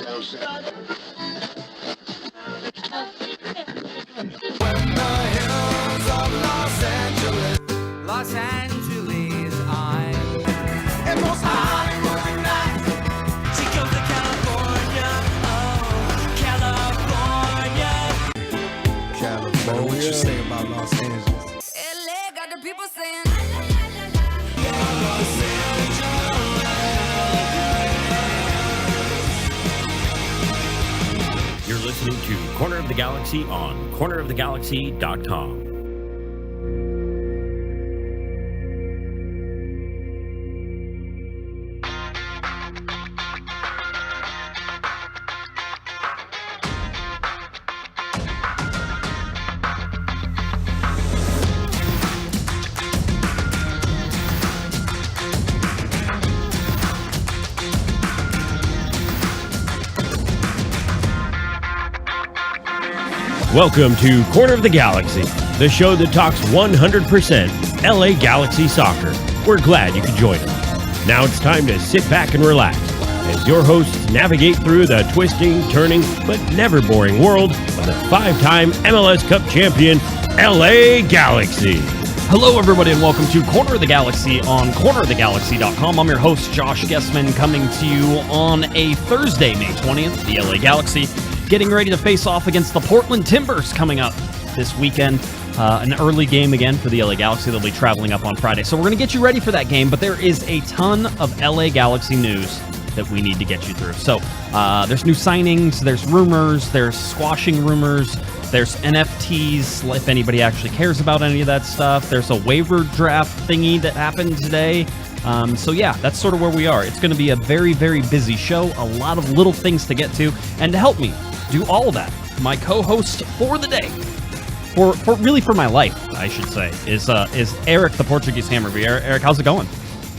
Los Angeles, I'm and most Hollywood nights. She goes to California, oh, California. What you say about Los Angeles? LA got the people saying, You're listening to Corner of the Galaxy on cornerofthegalaxy.com. Welcome to Corner of the Galaxy, the show that talks 100% LA Galaxy soccer. We're glad you could join us. Now it's time to sit back and relax as your hosts navigate through the twisting, turning, but never boring world of the five-time MLS Cup champion, LA Galaxy. Hello, everybody, and welcome to Corner of the Galaxy on cornerofthegalaxy.com. I'm your host, Josh Guesman, coming to you on a Thursday, May 20th. The LA Galaxy getting ready to face off against the Portland Timbers coming up this weekend. An early game again for the LA Galaxy. They'll be traveling up on Friday. So we're going to get you ready for that game, but there is a ton of LA Galaxy news that we need to get you through. So there's new signings, there's rumors, there's squashing rumors, there's NFTs, if anybody actually cares about any of that stuff. There's a waiver draft thingy that happened today. So yeah, that's sort of where we are. It's going to be a very, very busy show, a lot of little things to get to, and to help me do all of that, my co-host for the day, for my life, I should say, is Eric, the Portuguese Hammer. Eric, how's it going?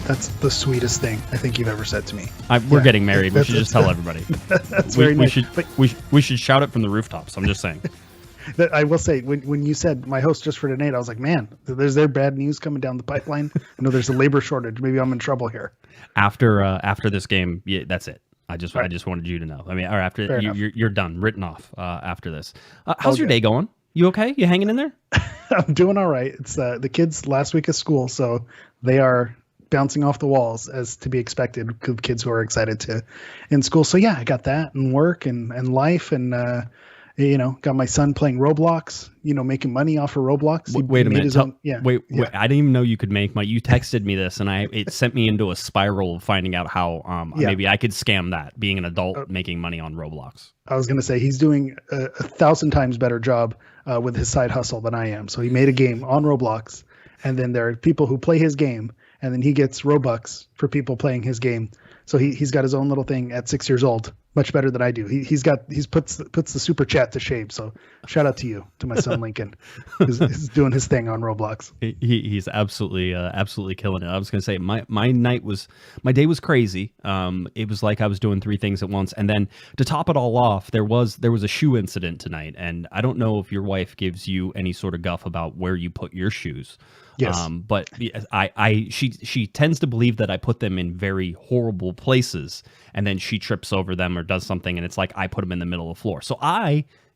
That's the sweetest thing I think you've ever said to me. We're getting married. We should just tell everybody. That's very nice. We should shout it from the rooftops. I'm just saying. I will say, when you said my host just for tonight, I was like, man, there's bad news coming down the pipeline. I know there's a labor shortage. Maybe I'm in trouble here. After this game, yeah, that's it. I just wanted you to know. I mean, or after you're done, written off after this. How's your day going? You okay? You hanging in there? I'm doing all right. It's the kids' last week of school, so they are bouncing off the walls as to be expected. Kids who are excited to in school. So yeah, I got that and work and life and got my son playing Roblox. Making money off of Roblox. Wait a minute. Wait. I didn't even know you could make money. You texted me this, and it sent me into a spiral of finding out how maybe I could scam that. Being an adult making money on Roblox. I was going to say he's doing 1,000 times better job with his side hustle than I am. So he made a game on Roblox, and then there are people who play his game, and then he gets Robux for people playing his game. So he's got his own little thing at 6 years old, much better than I do. He puts the super chat to shame. So shout out to you, to my son Lincoln, who's doing his thing on Roblox. He's absolutely killing it. I was gonna say my day was crazy. It was like I was doing three things at once, and then to top it all off, there was a shoe incident tonight, and I don't know if your wife gives you any sort of guff about where you put your shoes. Yes. But she tends to believe that I put them in very horrible places, and then she trips over them or does something, and it's like I put them in the middle of the floor. So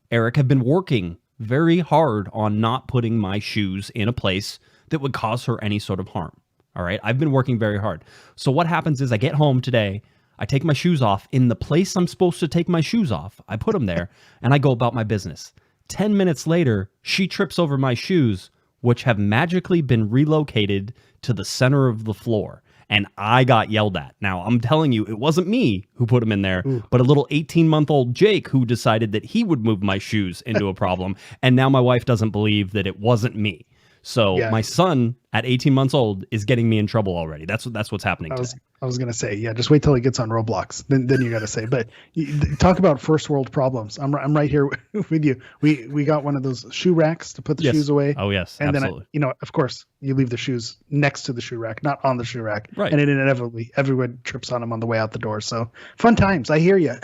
Eric, have been working very hard on not putting my shoes in a place that would cause her any sort of harm. All right. I've been working very hard. So what happens is I get home today, I take my shoes off in the place I'm supposed to take my shoes off. I put them there and I go about my business. 10 minutes later, she trips over my shoes, which have magically been relocated to the center of the floor. And I got yelled at. Now, I'm telling you, it wasn't me who put them in there, but a little 18-month-old Jake who decided that he would move my shoes into a problem. And now my wife doesn't believe that it wasn't me. So my son at 18 months old is getting me in trouble already. That's what's happening today. I was going to say, just wait till he gets on Roblox. Then you got to say, but talk about first world problems. I'm right here with you. We got one of those shoe racks to put the shoes away. Oh yes. And absolutely. then, of course you leave the shoes next to the shoe rack, not on the shoe rack. Right. And it inevitably, everyone trips on them on the way out the door. So fun times. I hear you.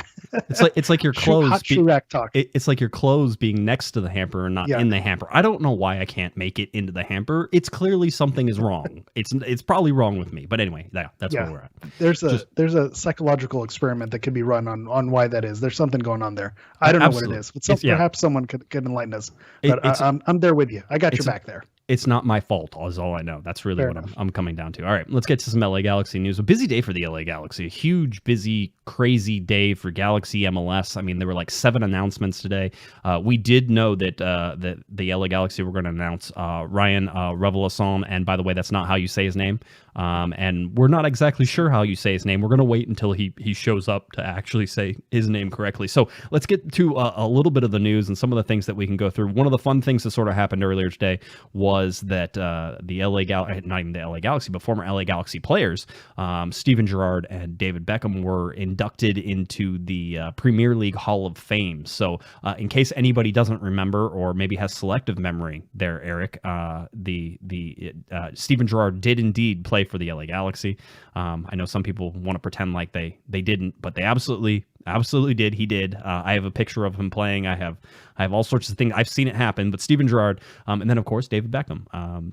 It's like your clothes. Shoe rack talk. It's like your clothes being next to the hamper and not in the hamper. I don't know why I can't make it into the hamper. It's clearly something is wrong. It's probably wrong with me. But anyway, that's where we're at. at. There's a psychological experiment that could be run on why that is. There's something going on there. I don't know what it is, but perhaps someone could enlighten us. But I'm there with you. I got your back there. It's not my fault, is all I know. That's really what I'm coming down to. All right, let's get to some LA Galaxy news. A busy day for the LA Galaxy. A huge, busy, crazy day for Galaxy MLS. I mean, there were like 7 announcements today. We did know that the LA Galaxy were going to announce Rayan Raveloson, and by the way, that's not how you say his name. And we're not exactly sure how you say his name. We're going to wait until he shows up to actually say his name correctly. So let's get to a little bit of the news and some of the things that we can go through. One of the fun things that sort of happened earlier today was that the LA Galaxy, not even the LA Galaxy, but former LA Galaxy players, Steven Gerrard and David Beckham, were inducted into the Premier League Hall of Fame. So in case anybody doesn't remember or maybe has selective memory there, Eric, Steven Gerrard did indeed play for the LA Galaxy. I know some people want to pretend like they didn't, but they absolutely did. He did. I have a picture of him playing. I have all sorts of things. I've seen it happen. But Steven Gerrard, and then of course David Beckham.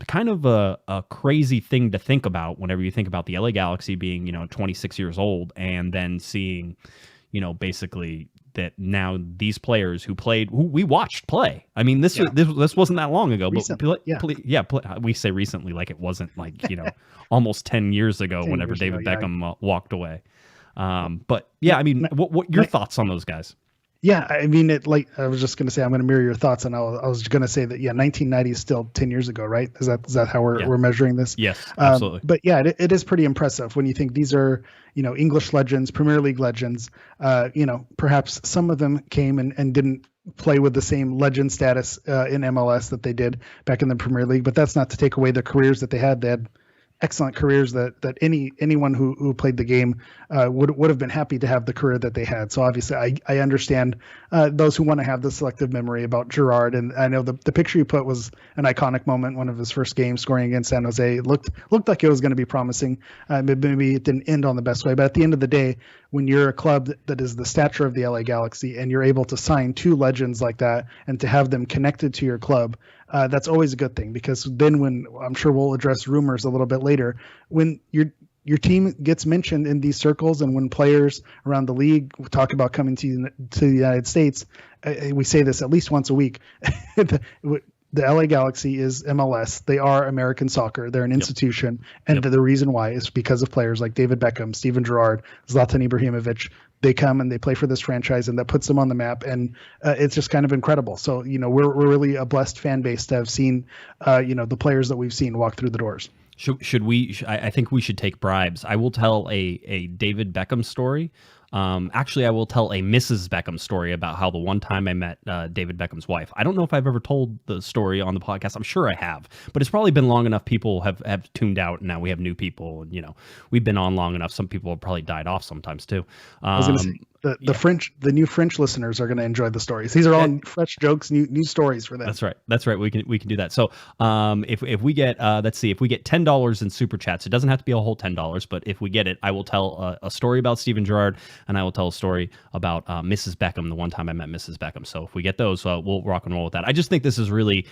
Kind of a crazy thing to think about whenever you think about the LA Galaxy being 26 years old, and then seeing basically that now these players who we watched play. I mean, this wasn't that long ago. But we say recently like it wasn't like almost 10 years ago whenever David Beckham walked away. But yeah, I mean, what your thoughts on those guys? Yeah, I mean, I was just going to say, I'm going to mirror your thoughts, and I was going to say that 1990 is still 10 years ago, right? Is that how we're measuring this? Yes, absolutely. But yeah, it is pretty impressive when you think these are English legends, Premier League legends. Perhaps some of them came and didn't play with the same legend status in MLS that they did back in the Premier League, but that's not to take away the careers that they had. They had excellent careers that anyone who played the game would have been happy to have the career that they had. So obviously I understand those who want to have the selective memory about Gerrard, and I know the picture you put was an iconic moment, one of his first games scoring against San Jose. It looked like it was going to be promising. Maybe it didn't end on the best way, but at the end of the day, when you're a club that is the stature of the LA Galaxy and you're able to sign 2 legends like that and to have them connected to your club, that's always a good thing, because then when I'm sure we'll address rumors a little bit later, when your team gets mentioned in these circles, and when players around the league talk about coming to the United States, we say this at least once a week. The LA Galaxy is MLS. They are American soccer. They're an institution. And the reason why is because of players like David Beckham, Steven Gerrard, Zlatan Ibrahimovic. They come and they play for this franchise, and that puts them on the map. And it's just kind of incredible. So, we're really a blessed fan base to have seen, the players that we've seen walk through the doors. Should we? I think we should take bribes. I will tell a David Beckham story. Actually, I will tell a Mrs. Beckham story about how the one time I met David Beckham's wife. I don't know if I've ever told the story on the podcast. I'm sure I have, but it's probably been long enough. People have tuned out, and now we have new people. And, we've been on long enough. Some people have probably died off sometimes too. I was going to say, the new French listeners are going to enjoy the stories. These are all fresh jokes, new stories for them. That's right. We can do that. So if we get if we get $10 in super chats, it doesn't have to be a whole $10, but if we get it, I will tell a story about Steven Gerrard, and I will tell a story about Mrs. Beckham, the one time I met Mrs. Beckham. So if we get those, we'll rock and roll with that. I just think this is really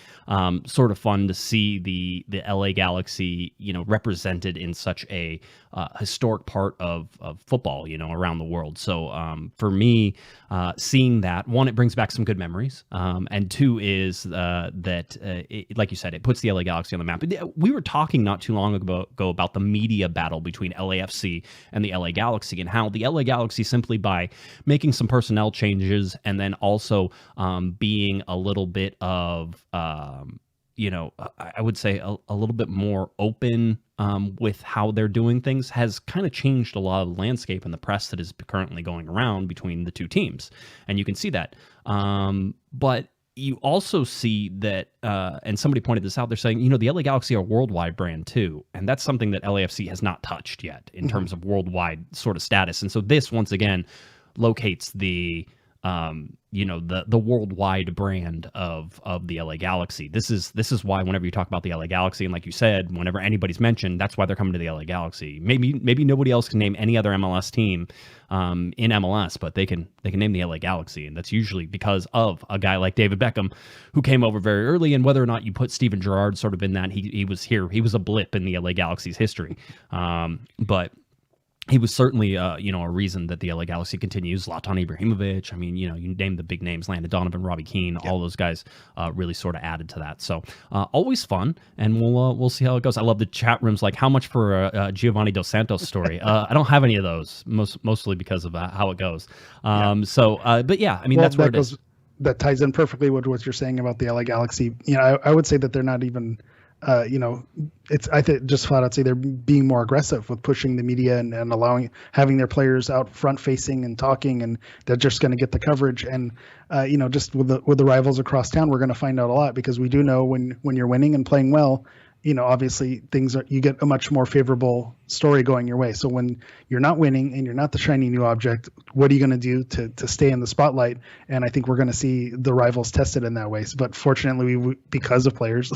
sort of fun to see the LA Galaxy, represented in such a historic part of football, around the world. So for me, seeing that, one, it brings back some good memories, and two is like you said, it puts the LA Galaxy on the map. We were talking not too long ago about the media battle between LAFC and the LA Galaxy, and how the LA Galaxy, simply by making some personnel changes and then also being a little bit of I would say a little bit more open with how they're doing things, has kind of changed a lot of the landscape and the press that is currently going around between the two teams. And you can see that. But you also see that, and somebody pointed this out, they're saying, the LA Galaxy are a worldwide brand too. And that's something that LAFC has not touched yet in terms of worldwide sort of status. And so this, once again, locates the worldwide brand of the LA Galaxy. This is why whenever you talk about the LA Galaxy, and like you said, whenever anybody's mentioned, that's why they're coming to the LA Galaxy. Maybe nobody else can name any other MLS team in MLS, but they can name the LA Galaxy, and that's usually because of a guy like David Beckham, who came over very early. And whether or not you put Steven Gerrard sort of in that, he was here. He was a blip in the LA Galaxy's history. But he was certainly, a reason that the LA Galaxy continues. Zlatan Ibrahimovic. I mean, you name the big names, Landon Donovan, Robbie Keane, all those guys really sort of added to that. So always fun, and we'll see how it goes. I love the chat rooms, like how much for a Giovanni Dos Santos story. I don't have any of those, mostly because of how it goes. But yeah, I mean, that's where it is. That ties in perfectly with what you're saying about the LA Galaxy. I would say that they're not even. Just flat out say they're being more aggressive with pushing the media and having their players out front facing and talking, and they're just going to get the coverage. And just with the rivals across town, we're going to find out a lot, because we do know when you're winning and playing well, obviously you get a much more favorable story going your way. So when you're not winning and you're not the shiny new object, what are you going to do to stay in the spotlight? And I think we're going to see the rivals tested in that way. But fortunately, because of players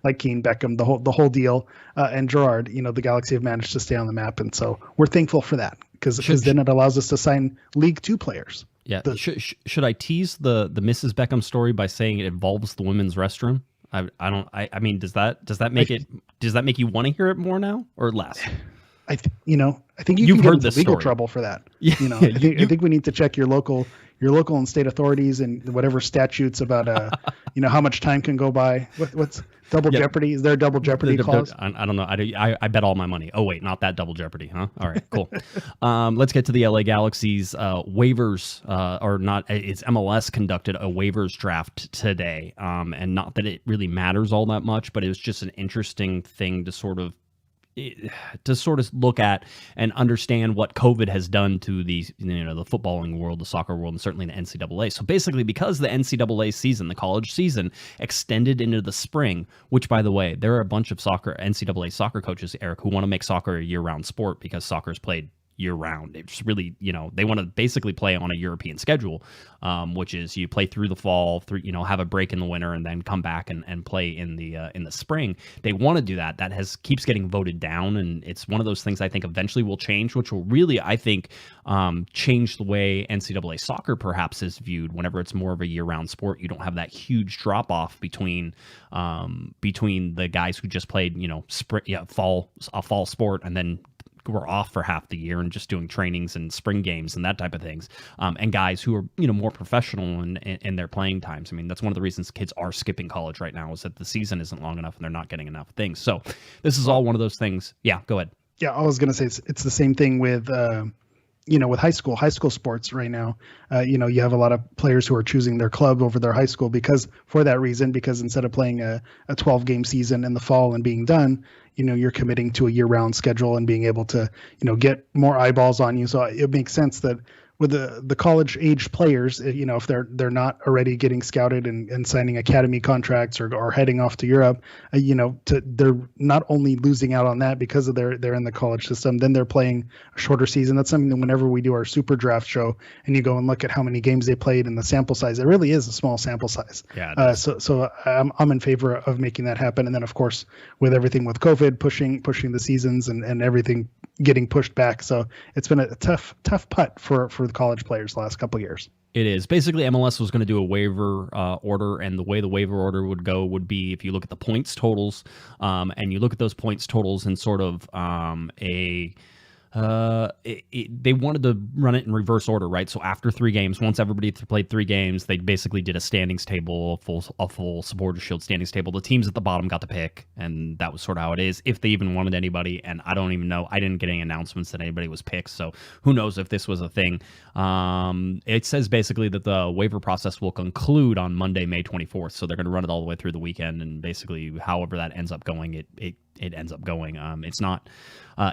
like Keane, Beckham, the whole deal, and Gerrard, the Galaxy have managed to stay on the map. And so we're thankful for that, because then it allows us to sign League Two players. Yeah. Should I tease the Mrs. Beckham story by saying it involves the women's restroom? I mean, does that make you want to hear it more now or less? I think you've can get into legal trouble for that. Yeah, I think we need to check your local and state authorities and whatever statutes about how much time can go by. What's double jeopardy? Is there a double jeopardy clause? I don't know. I bet all my money. Oh wait, not that double jeopardy, huh? All right, cool. Let's get to the LA Galaxy's waivers, or not. It's MLS conducted a waivers draft today, and not that it really matters all that much, but it was just an interesting thing to sort of look at and understand what COVID has done to the footballing world, the soccer world, and certainly the NCAA. So basically, because the NCAA season, the college season, extended into the spring, which, by the way, there are a bunch of NCAA soccer coaches, Eric, who want to make soccer a year-round sport because soccer is played year-round. It's really, they want to basically play on a European schedule, which is you play through the fall, have a break in the winter, and then come back and play in the spring. They want to do that. That keeps getting voted down, and it's one of those things I think eventually will change, which will really, I think, change the way NCAA soccer perhaps is viewed. Whenever it's more of a year-round sport, you don't have that huge drop-off between the guys who just played, a fall sport and then were off for half the year and just doing trainings and spring games and that type of things, and guys who are more professional in their playing times. I mean, that's one of the reasons kids are skipping college right now, is that the season isn't long enough and they're not getting enough things. So this is all one of those things. Yeah, go ahead. Yeah, I was gonna say it's the same thing with with high school sports right now. You have a lot of players who are choosing their club over their high school because instead of playing a 12-game season in the fall and being done, you're committing to a year-round schedule and being able to, get more eyeballs on you. So it makes sense that with the college age players, if they're not already getting scouted and signing academy contracts or heading off to Europe, they're not only losing out on that because of they're in the college system, then they're playing a shorter season. That's something that whenever we do our super draft show and you go and look at how many games they played and the sample size, it really is a small sample size. Yeah. So I'm in favor of making that happen. And then of course, with everything with COVID pushing the seasons and everything getting pushed back. So it's been a tough putt for the college players the last couple of years. It is. Basically, MLS was going to do a waiver order, and the way the waiver order would be if you look at the points totals, and you look at those points totals in sort of they wanted to run it in reverse order, right? So after 3 games, once everybody played 3 games, they basically did a standings table, a full Supporters Shield standings table. The teams at the bottom got to pick, and that was sort of how it is, if they even wanted anybody. And I don't even know. I didn't get any announcements that anybody was picked, so who knows if this was a thing. It says basically that the waiver process will conclude on Monday, May 24th, so they're going to run it all the way through the weekend, and basically however that ends up going, it ends up going. It's not.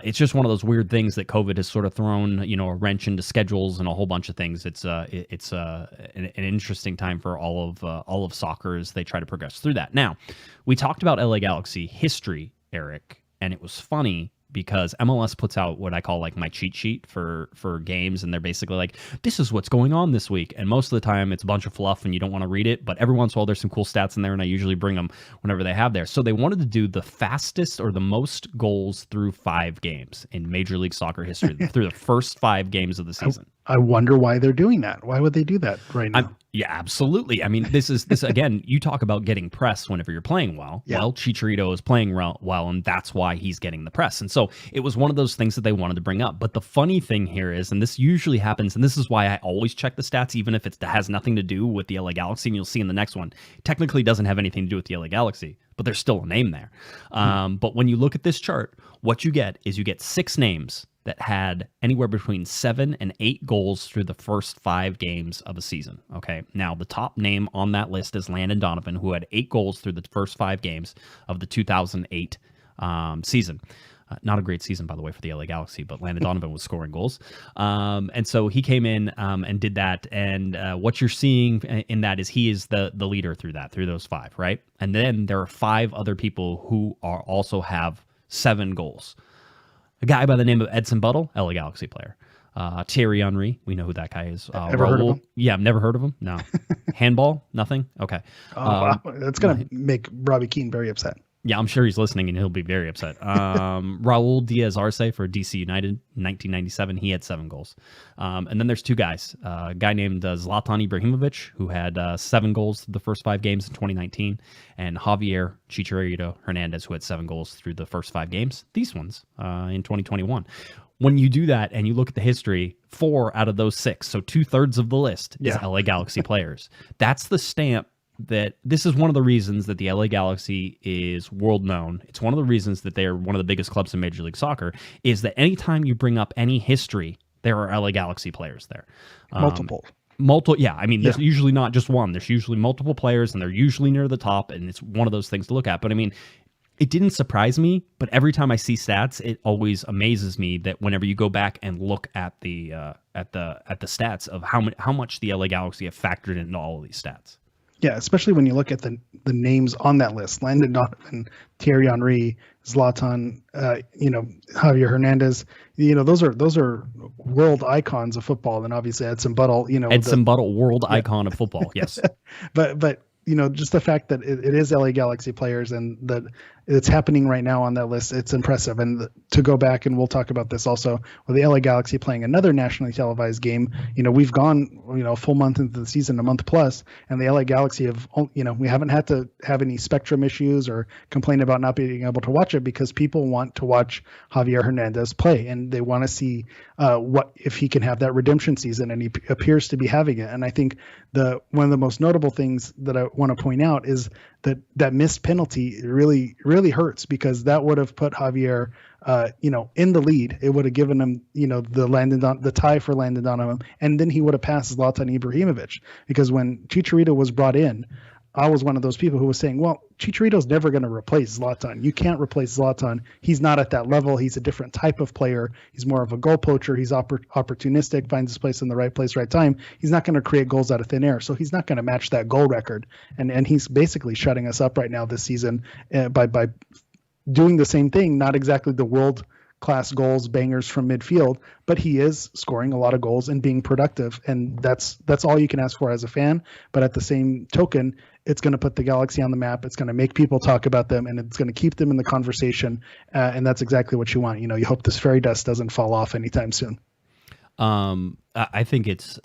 It's just one of those weird things that COVID has sort of thrown, a wrench into schedules and a whole bunch of things. It's an interesting time for all of soccer as they try to progress through that. Now, we talked about LA Galaxy history, Eric, and it was funny because MLS puts out what I call like my cheat sheet for games, and they're basically like, this is what's going on this week. And most of the time it's a bunch of fluff and you don't want to read it, but every once in a while there's some cool stats in there, and I usually bring them whenever they have there. So they wanted to do the fastest or the most goals through 5 games in Major League Soccer history through the first 5 games of the season. I wonder why they're doing that. Why would they do that right now? Yeah, absolutely. I mean, this again, you talk about getting press whenever you're playing well. Yeah. Well, Chicharito is playing well, and that's why he's getting the press. And so it was one of those things that they wanted to bring up. But the funny thing here is, and this usually happens, and this is why I always check the stats, even if it has nothing to do with the LA Galaxy, and you'll see in the next one, technically doesn't have anything to do with the LA Galaxy, but there's still a name there. But when you look at this chart, what you get is you get 6 names that had anywhere between 7 and 8 goals through the first 5 games of a season. Okay. Now, the top name on that list is Landon Donovan, who had 8 goals through the first 5 games of the 2008 season. Not a great season, by the way, for the LA Galaxy, but Landon Donovan was scoring goals. And so he came in and did that. And what you're seeing in that is he is the leader through those 5, right? And then there are 5 other people who also have 7 goals. A guy by the name of Edson Buttle, LA Galaxy player. Thierry Henry, we know who that guy is. Ever heard of him? Yeah, I've never heard of him. No. Handball? Nothing? Okay. Wow. That's going to make Robbie Keane very upset. Yeah, I'm sure he's listening and he'll be very upset. Raul Diaz Arce for DC United, 1997. He had 7 goals. And then there's 2 guys. A guy named Zlatan Ibrahimovic, who had 7 goals through the first 5 games in 2019, and Javier Chicharito Hernandez, who had 7 goals through the first 5 games, these ones, in 2021. When you do that and you look at the history, 4 out of those 6, so 2/3 of the list is LA Galaxy players. That's the stamp that this is one of the reasons that the LA Galaxy is world known. It's one of the reasons that they're one of the biggest clubs in Major League Soccer, is that anytime you bring up any history, there are LA Galaxy players there. Multiple. Yeah. I mean, there's usually not just one. There's usually multiple players, and they're usually near the top, and it's one of those things to look at. But I mean, it didn't surprise me, but every time I see stats, it always amazes me that whenever you go back and look at the stats of how much the LA Galaxy have factored into all of these stats. Yeah, especially when you look at the names on that list: Landon Donovan, Thierry Henry, Zlatan, Javier Hernandez. Those are world icons of football. And obviously Edson Buttle. Edson Buttle, world icon of football. Yes, but just the fact that it is LA Galaxy players and that it's happening right now on that list, it's impressive. And to go back, and we'll talk about this also, with the LA Galaxy playing another nationally televised game, we've gone, a full month into the season, a month plus, and the LA Galaxy we haven't had to have any spectrum issues or complain about not being able to watch it, because people want to watch Javier Hernandez play, and they want to see what if he can have that redemption season, and he appears to be having it. And I think one of the most notable things that I want to point out is that missed penalty really, really hurts, because that would have put Javier, in the lead. It would have given him, the tie for Landon Donovan, and then he would have passed Zlatan Ibrahimovic. Because when Chicharito was brought in, I was one of those people who was saying, well, Chicharito's never going to replace Zlatan. You can't replace Zlatan. He's not at that level. He's a different type of player. He's more of a goal poacher. He's opportunistic, finds his place in the right place, right time. He's not going to create goals out of thin air. So he's not going to match that goal record. And he's basically shutting us up right now this season by doing the same thing, not exactly the world class goals, bangers from midfield, but he is scoring a lot of goals and being productive. And that's all you can ask for as a fan. But at the same token, it's going to put the Galaxy on the map. It's going to make people talk about them, and it's going to keep them in the conversation. And that's exactly what you want. You hope this fairy dust doesn't fall off anytime soon. I think it's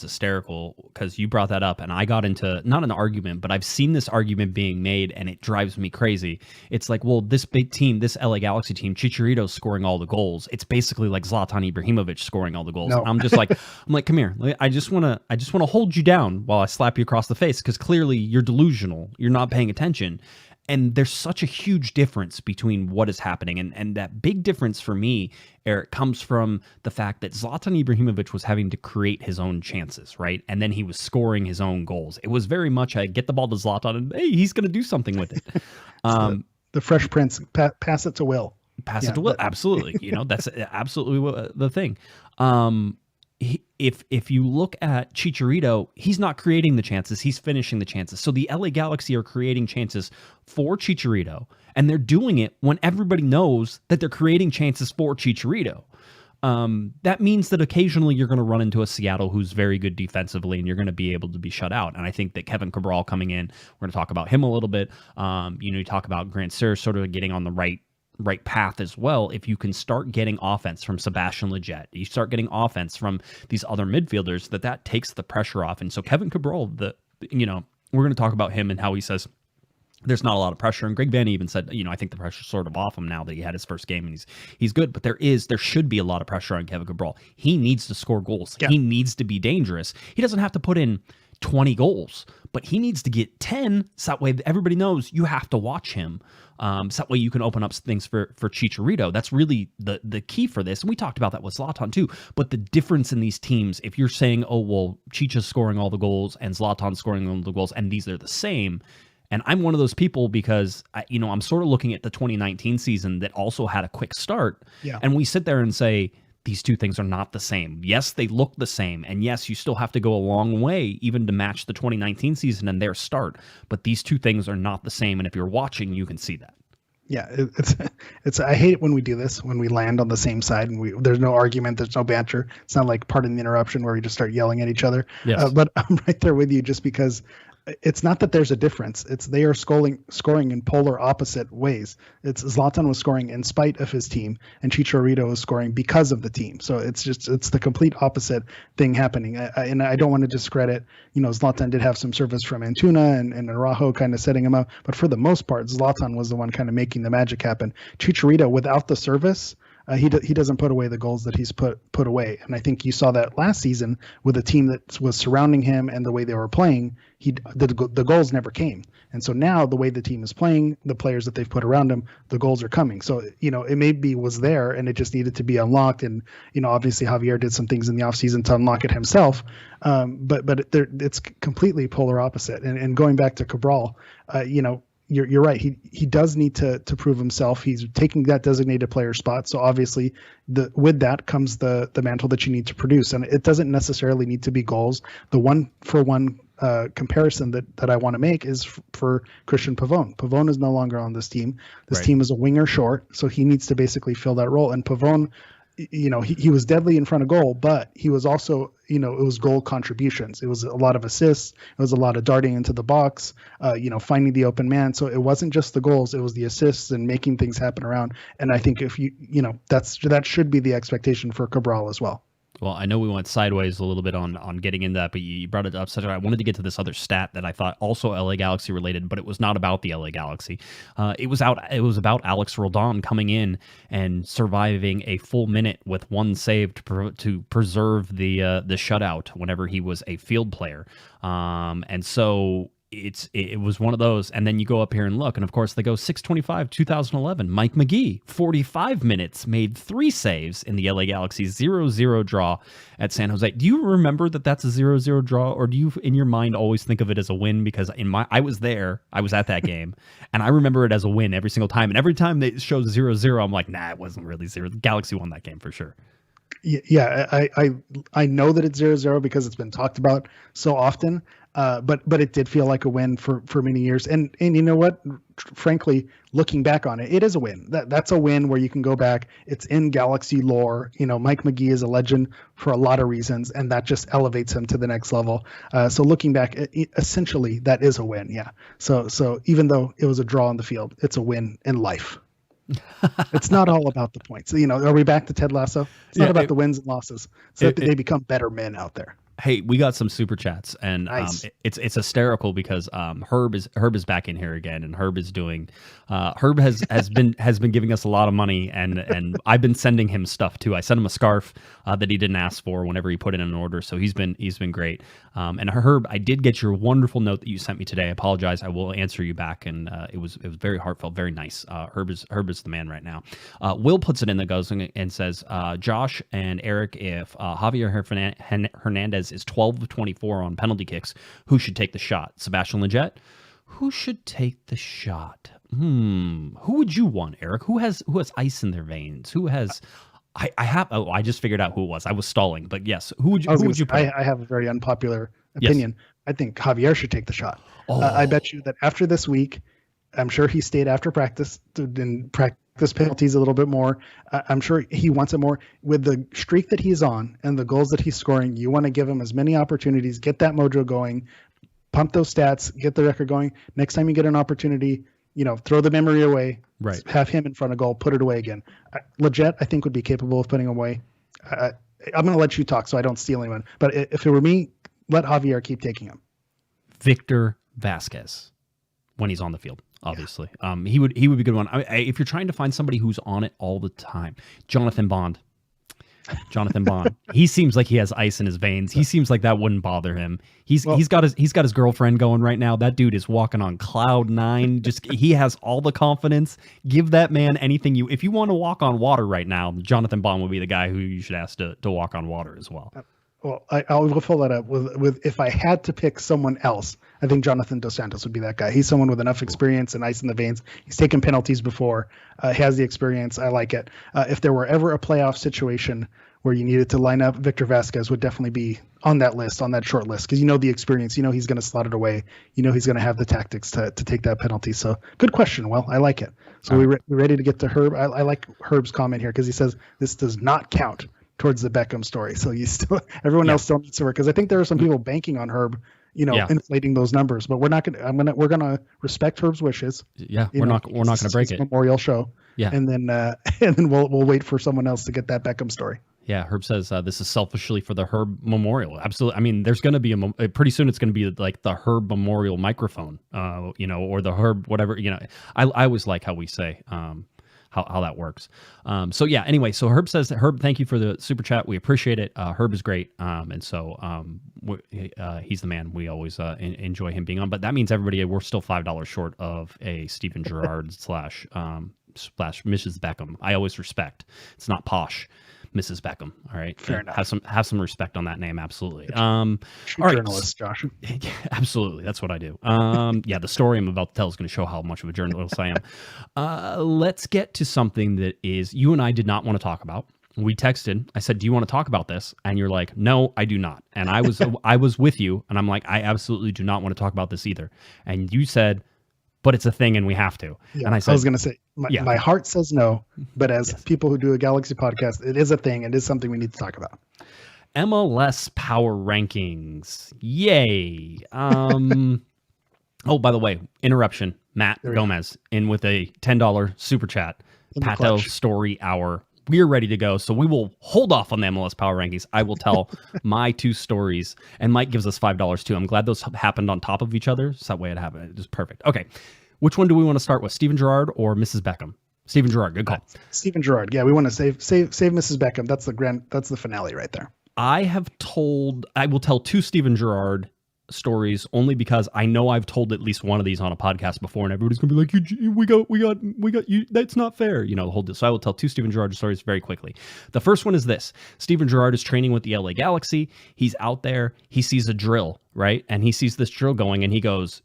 hysterical, because you brought that up, and I got into not an argument, but I've seen this argument being made, and it drives me crazy. It's like, well, this big team, this LA Galaxy team, Chicharito's scoring all the goals. It's basically like Zlatan Ibrahimovic scoring all the goals. No. I'm just like, come here. I just want to hold you down while I slap you across the face, because clearly you're delusional. You're not paying attention. And there's such a huge difference between what is happening. And that big difference for me, Eric, comes from the fact that Zlatan Ibrahimovic was having to create his own chances, right? And then he was scoring his own goals. It was very much a get the ball to Zlatan and, hey, he's going to do something with it. The Fresh Prince, pass it to Will. Pass it to Will, absolutely. That's absolutely the thing. If you look at Chicharito, he's not creating the chances, he's finishing the chances. So the LA Galaxy are creating chances for Chicharito, and they're doing it when everybody knows that they're creating chances for Chicharito. That means that occasionally you're going to run into a Seattle who's very good defensively, and you're going to be able to be shut out. And I think that Kevin Cabral coming in, we're going to talk about him a little bit. You talk about Grant Sears sort of getting on the right right path as well. If you can start getting offense from Sebastian Lletget, you start getting offense from these other midfielders, that takes the pressure off. And so Kevin Cabral, we're going to talk about him and how he says there's not a lot of pressure. And Greg Van even said, I think the pressure's sort of off him now that he had his first game and he's good. But there should be a lot of pressure on Kevin Cabral. He needs to score goals. Yeah. He needs to be dangerous. He doesn't have to put in 20 goals, but he needs to get 10. So that way everybody knows you have to watch him. So that way you can open up things for Chicharito. That's really the key for this. And we talked about that with Zlatan too. But the difference in these teams, if you're saying, oh, well, Chicha's scoring all the goals and Zlatan's scoring all the goals, and these are the same. And I'm one of those people because, I'm sort of looking at the 2019 season that also had a quick start. Yeah. And we sit there and say, these two things are not the same. Yes, they look the same. And yes, you still have to go a long way even to match the 2019 season and their start. But these two things are not the same. And if you're watching, you can see that. Yeah, it's. I hate it when we do this, when we land on the same side and there's no argument, there's no banter. It's not like Pardon the Interruption where we just start yelling at each other. Yes. But I'm right there with you just because it's not that there's a difference. It's they are scoring in polar opposite ways. It's Zlatan was scoring in spite of his team, and Chicharito was scoring because of the team. So it's the complete opposite thing happening. And I don't want to discredit. Zlatan did have some service from Antuna and Araujo kind of setting him up, but for the most part, Zlatan was the one kind of making the magic happen. Chicharito, without the service, he doesn't put away the goals that he's put away. And I think you saw that last season with a team that was surrounding him and the way they were playing, the goals never came. And so now the way the team is playing, the players that they've put around him, the goals are coming. So, it maybe was there and it just needed to be unlocked. And, obviously Javier did some things in the offseason to unlock it himself. But it's completely polar opposite. And going back to Cabral, you're right. He does need to prove himself. He's taking that designated player spot. So obviously with that comes the mantle that you need to produce. And it doesn't necessarily need to be goals. The 1-for-1 comparison that I want to make is for Christian Pavón. Pavón is no longer on this team. This team is a winger short. So he needs to basically fill that role. And Pavón, he was deadly in front of goal, but he was also, it was goal contributions. It was a lot of assists. It was a lot of darting into the box, finding the open man. So it wasn't just the goals, it was the assists and making things happen around. And I think if that should be the expectation for Cabral as well. Well, I know we went sideways a little bit on getting into that, but you brought it up. I wanted to get to this other stat that I thought also LA Galaxy related, but it was not about the LA Galaxy. It was about Alex Roldan coming in and surviving a full minute with one save to preserve the shutout whenever he was a field player. And so it was one of those, and then you go up here and look, and of course they go 6/25, 2011. Mike Magee, 45 minutes, made 3 saves in the LA Galaxy 0-0 draw at San Jose. Do you remember that that's a 0-0 draw, or do you in your mind always think of it as a win? Because I was there, I was at that game, and I remember it as a win every single time. And every time they show 0-0, I'm like, nah, it wasn't really 0. The Galaxy won that game for sure. Yeah, I know that it's 0-0 because it's been talked about so often. But it did feel like a win for many years. And you know what? Frankly, looking back on it, it is a win. That's a win where you can go back. It's in Galaxy lore. Mike Magee is a legend for a lot of reasons, and that just elevates him to the next level. So looking back, essentially, that is a win. Yeah. So even though it was a draw on the field, it's a win in life. It's not all about the points. Are we back to Ted Lasso? It's not about the wins and losses. So they become better men out there. Hey, we got some super chats, and nice. It's hysterical because Herb is back in here again, and Herb is doing. Herb has been giving us a lot of money, and I've been sending him stuff too. I sent him a scarf that he didn't ask for whenever he put in an order, so he's been great. And Herb, I did get your wonderful note that you sent me today. I apologize. I will answer you back, and it was very heartfelt, very nice. Herb is the man right now. Will puts it in the goes and says, Josh and Eric, if Javier Hernandez is 12 of 24 on penalty kicks, who should take the shot? Sebastian Lletget? Who should take the shot? Who would you want, Eric? Who has ice in their veins? Who has? I just figured out who it was. I was stalling, but yes, who would you pick? I have a very unpopular opinion. Yes. I think Javier should take the shot. Oh. I bet you that after this week, I'm sure he stayed after practice and practice penalties a little bit more. I'm sure he wants it more. With the streak that he's on and the goals that he's scoring, you want to give him as many opportunities, get that mojo going, pump those stats, get the record going. Next time you get an opportunity, throw the memory away, Right. have him in front of goal, put it away again. Legit, I think would be capable of putting him away. I'm going to let you talk so I don't steal anyone. But if it were me, let Javier keep taking him. Victor Vasquez, when he's on the field, obviously. He would be a good one. If you're trying to find somebody who's on it all the time, Jonathan Bond. He seems like he has ice in his veins. He seems like that wouldn't bother him. He's got his girlfriend going right now. That dude is walking on cloud 9. He has all the confidence. Give that man anything if you want to walk on water right now, Jonathan Bond would be the guy who you should ask to walk on water as well. Well, I'll follow that up with if I had to pick someone else, I think Jonathan Dos Santos would be that guy. He's someone with enough experience and ice in the veins. He's taken penalties before. He has the experience. I like it. If there were ever a playoff situation where you needed to line up, Victor Vasquez would definitely be on that list, on that short list, because the experience. He's going to slot it away. He's going to have the tactics to take that penalty. So good question. Well, I like it. So we're ready to get to Herb. I like Herb's comment here because he says this does not count towards the Beckham story. So everyone else still needs to work, because I think there are some people banking on Herb, inflating those numbers. But we're going to respect Herb's wishes. Yeah, we're not going to break it. Memorial show. Yeah, and then we'll wait for someone else to get that Beckham story. Yeah, Herb says this is selfishly for the Herb Memorial. Absolutely. I mean, there's going to be pretty soon. It's going to be like the Herb Memorial microphone, or the Herb whatever. I always like how we say how that works. So yeah. Anyway, so Herb says that Herb, thank you for the super chat. We appreciate it. Herb is great, and so he's the man. We always enjoy him being on. But that means everybody, we're still $5 short of a Steven Gerrard slash Mrs. Beckham. I always respect. It's not posh. Mrs. Beckham. All right. Fair enough. Have some respect on that name. Absolutely. All right. Journalist, Josh. Absolutely. That's what I do. Yeah, the story I'm about to tell is going to show how much of a journalist I am. Let's get to something that is you and I did not want to talk about. We texted. I said, "Do you want to talk about this?" And you're like, "No, I do not." And I was with you, and I'm like, "I absolutely do not want to talk about this either." And you said, "But it's a thing and we have to." Yeah, and I said, I was going to say, my heart says no, but as people who do a Galaxy podcast, it is a thing. It is something we need to talk about. MLS Power Rankings. Yay. Oh, by the way, interruption. Matt Gomez in with a $10 super chat. Pato Story Hour. We're ready to go. So we will hold off on the MLS Power Rankings. I will tell my 2 stories, and Mike gives us $5 too. I'm glad those happened on top of each other. So that way it happened. It was perfect. Okay. Which one do we want to start with? Steven Gerrard or Mrs. Beckham? Steven Gerrard. Good call. Steven Gerrard. Yeah, we want to save Mrs. Beckham. That's the finale right there. I will tell 2 Steven Gerrard stories only because I know I've told at least one of these on a podcast before, and everybody's gonna be like, we got you. That's not fair, the whole deal. So I will tell 2 Steven Gerrard stories very quickly. The first one is this: Steven Gerrard is training with the LA Galaxy. He's out there. He sees a drill, right? And he sees this drill going, and he goes,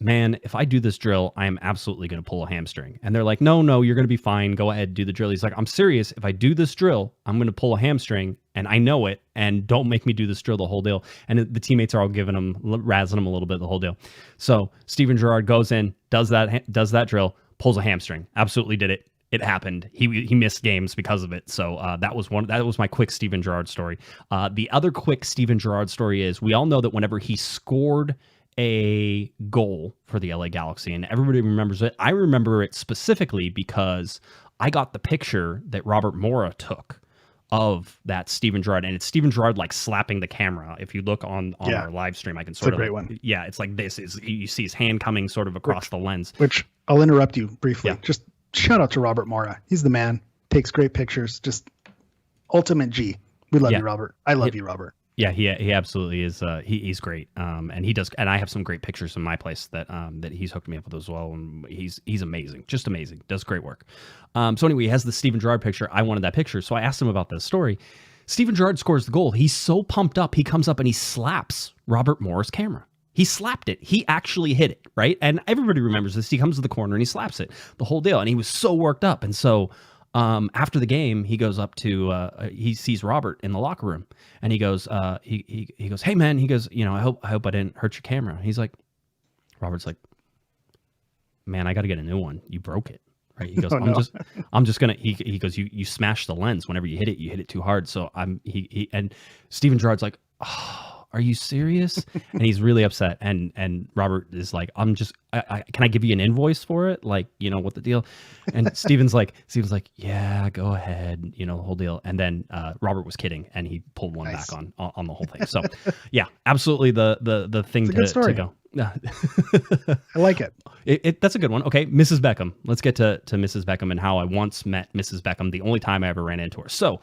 man, if I do this drill, I am absolutely gonna pull a hamstring. And they're like, no, you're gonna be fine. Go ahead, do the drill. He's like, I'm serious. If I do this drill, I'm gonna pull a hamstring, and I know it. And don't make me do this drill the whole deal. And the teammates are all razzing him a little bit the whole deal. So Steven Gerrard goes in, does that drill, pulls a hamstring. Absolutely did it. It happened. He missed games because of it. So that was my quick Steven Gerrard story. The other quick Steven Gerrard story is we all know that whenever he scored a goal for the LA Galaxy, and everybody remembers it. I remember it specifically because I got the picture that Robert Morra took of that Steven Gerrard, and it's Steven Gerrard like slapping the camera. If you look on our live stream, I can sort of great one. Yeah, it's like this is you see his hand coming sort of across the lens. Which I'll interrupt you briefly. Yeah. Just shout out to Robert Morra. He's the man. Takes great pictures. Just ultimate G. We love you, Robert. I love you, Robert. Yeah, he absolutely is. He's great. And he does. And I have some great pictures in my place that he's hooked me up with as well. And he's amazing, just amazing. Does great work. So anyway, he has the Steven Gerrard picture. I wanted that picture, so I asked him about this story. Steven Gerrard scores the goal. He's so pumped up. He comes up and he slaps Robert Morra's camera. He slapped it. He actually hit it, right? And everybody remembers this. He comes to the corner and he slaps it, the whole deal. And he was so worked up. And so after the game, he goes up to he sees Robert in the locker room, and he goes, he goes, "Hey man," he goes, "I hope I didn't hurt your camera." He's like, Robert's like, "Man, I got to get a new one. You broke it." Right? He goes, I'm just gonna. He goes, you smash the lens whenever you hit it too hard. So and Steven Gerrard's like, "Oh, are you serious? And he's really upset. And Robert is like, can I give you an invoice for it? Like, what the deal? And Steven's like, yeah, go ahead, the whole deal. And then Robert was kidding, and he pulled one back on the whole thing. So yeah, absolutely the thing to go. I like it. That's a good one. Okay, Mrs. Beckham. Let's get to Mrs. Beckham and how I once met Mrs. Beckham, the only time I ever ran into her. So,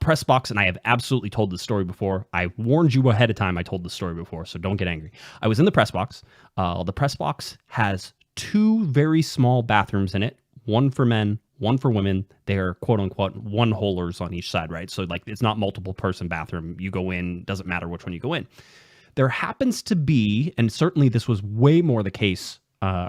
press box, and I have absolutely told this story before. I warned you ahead of time I told this story before, so don't get angry. I was in the press box. The press box has 2 very small bathrooms in it, one for men, one for women. They are quote unquote one-holers on each side, right? So like it's not multiple person bathroom. You go in, doesn't matter which one you go in. There happens to be, and certainly this was way more the case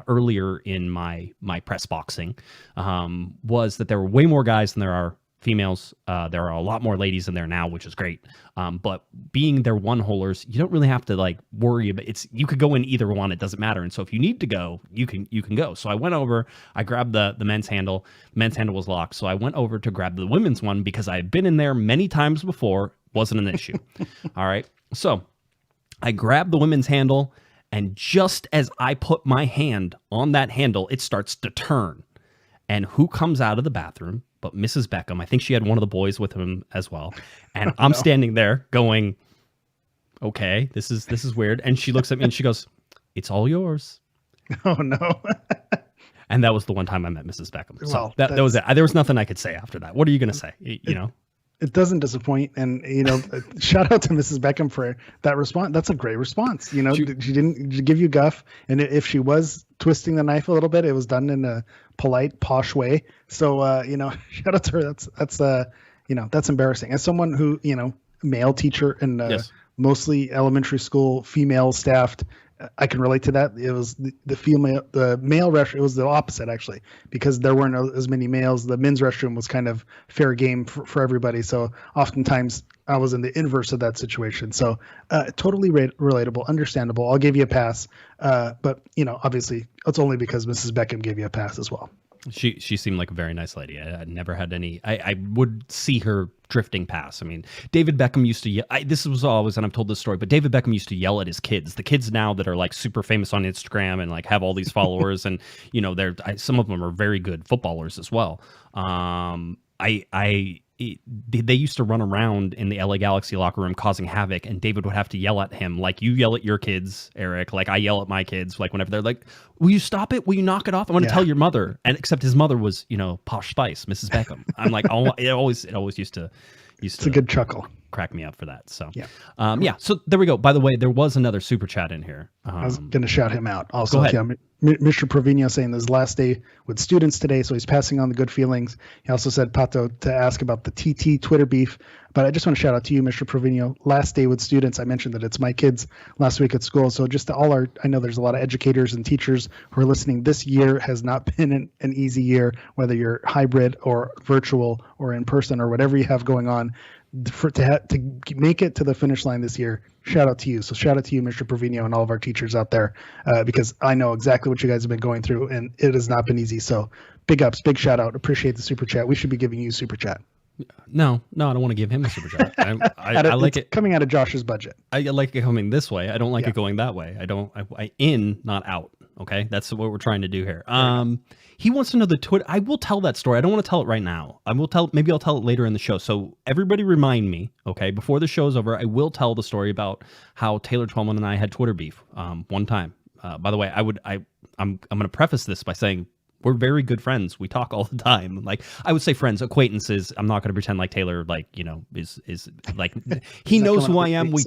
earlier in my press boxing, was that there were way more guys than there are females. There are a lot more ladies in there now, which is great. But being their one-holers, you don't really have to like worry about you could go in either one, it doesn't matter. And so if you need to go, you can go. So I went over, I grabbed the men's handle. The men's handle was locked. So I went over to grab the women's one because I had been in there many times before, wasn't an issue. All right. So I grabbed the women's handle, and just as I put my hand on that handle, it starts to turn. And who comes out of the bathroom but Mrs. Beckham? I think she had one of the boys with him as well. And I'm standing there going, okay, this is weird. And she looks at me and she goes, "It's all yours." Oh, no. And that was the one time I met Mrs. Beckham. So Well, that was it. There was nothing I could say after that. What are you going to say? It doesn't disappoint. And, shout out to Mrs. Beckham for that response. That's a great response. She didn't give you guff. And if she was twisting the knife a little bit, it was done in a polite, posh way. So, shout out to her. That's embarrassing. As someone who, male teacher and Yes. mostly elementary school, female staffed, I can relate to that. It was the male restroom. It was the opposite actually, because there weren't as many males. The men's restroom was kind of fair game for everybody. So oftentimes I was in the inverse of that situation. So totally relatable, understandable. I'll give you a pass. But obviously it's only because Mrs. Beckham gave you a pass as well. She seemed like a very nice lady. I never had any. I would see her drifting past. I mean, David Beckham used to yell. This was always, and I've told this story, but David Beckham used to yell at his kids. The kids now that are like super famous on Instagram and like have all these followers, and some of them are very good footballers as well. They used to run around in the LA Galaxy locker room causing havoc, and David would have to yell at him like you yell at your kids, Eric, like I yell at my kids, like whenever they're like, "Will you stop it? Will you knock it off? I want to tell your mother." And except his mother was, Posh Spice, Mrs. Beckham. I'm like, it always used to. It's a good chuckle. Crack me up for that. So so there we go. By the way, there was another super chat in here. I was going to shout him out. Also, go ahead. Mr. Provino saying this last day with students today, so he's passing on the good feelings. He also said, Pato, to ask about the TT Twitter beef. But I just want to shout out to you, Mr. Provino. Last day with students, I mentioned that it's my kids last week at school. So just to I know there's a lot of educators and teachers who are listening. This year has not been an easy year, whether you're hybrid or virtual or in person or whatever you have going on. To make it to the finish line this year, shout out to you. So shout out to you, Mr. Provino, and all of our teachers out there, because I know exactly what you guys have been going through, and it has not been easy. So big ups, big shout out. Appreciate the super chat. We should be giving you super chat. No, I don't want to give him a super chat. I like it coming out of Josh's budget. I like it coming this way. I don't like it going that way. I in, not out. Okay, that's what we're trying to do here. He wants to know the Twitter. I will tell that story. I don't want to tell it right now. Maybe I'll tell it later in the show. So everybody remind me, okay, before the show's over, I will tell the story about how Taylor Twellman and I had Twitter beef one time. By the way, I'm going to preface this by saying we're very good friends. We talk all the time. Like I would say friends, acquaintances. I'm not going to pretend like Taylor, is like, he knows who I am. We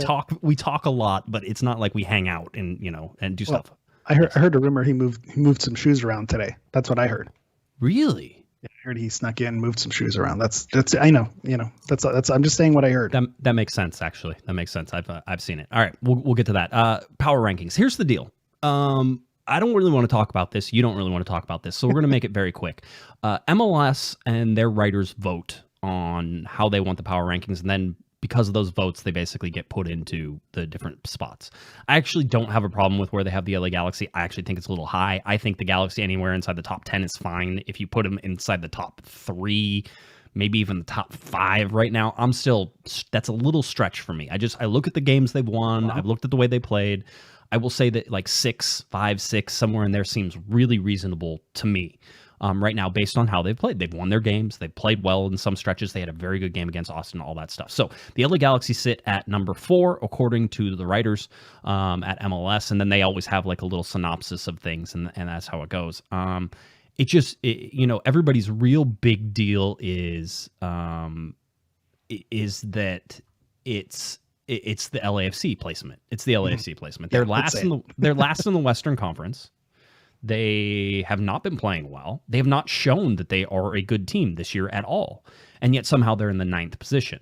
talk a lot, but it's not like we hang out and do stuff. I heard a rumor he moved some shoes around today. That's what I heard. Really? Yeah, I heard he snuck in, moved some shoes around. That's I know, that's I'm just saying what I heard. That makes sense actually. That makes sense. I've seen it. All right, we'll get to that. Power rankings. Here's the deal. I don't really want to talk about this. You don't really want to talk about this. So we're going to make it very quick. MLS and their writers vote on how they want the power rankings, and then because of those votes, they basically get put into the different spots. I actually don't have a problem with where they have the LA Galaxy. I actually think it's a little high. I think the Galaxy anywhere inside the top 10 is fine. If you put them inside the top 3, maybe even the top 5 right now. That's a little stretch for me. I look at the games they've won. I've looked at the way they played. I will say that like 5, 6, somewhere in there seems really reasonable to me. Right now, based on how they've played. They've won their games. They've played well in some stretches. They had a very good game against Austin, all that stuff. So the LA Galaxy sit at number 4, according to the writers at MLS, and then they always have like a little synopsis of things, and that's how it goes. Everybody's real big deal is that it's the LAFC placement. It's the LAFC placement. They're last in the Western Conference. They have not been playing well. They have not shown that they are a good team this year at all. And yet somehow they're in the 9th position.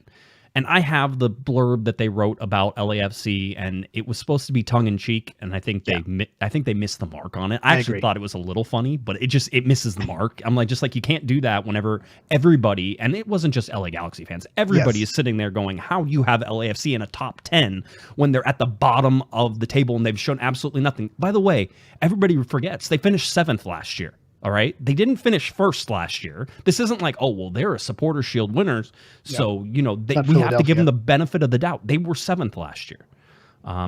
And I have the blurb that they wrote about LAFC, and it was supposed to be tongue-in-cheek, and I think they missed the mark on it. I actually thought it was a little funny, but it misses the mark. I'm like, you can't do that whenever everybody, and it wasn't just LA Galaxy fans, everybody is sitting there going, how do you have LAFC in a top 10 when they're at the bottom of the table and they've shown absolutely nothing? By the way, everybody forgets they finished 7th last year. All right. They didn't finish 1st last year. This isn't like, oh, well, they're a Supporter Shield winners. So, we have to give them the benefit of the doubt. They were 7th last year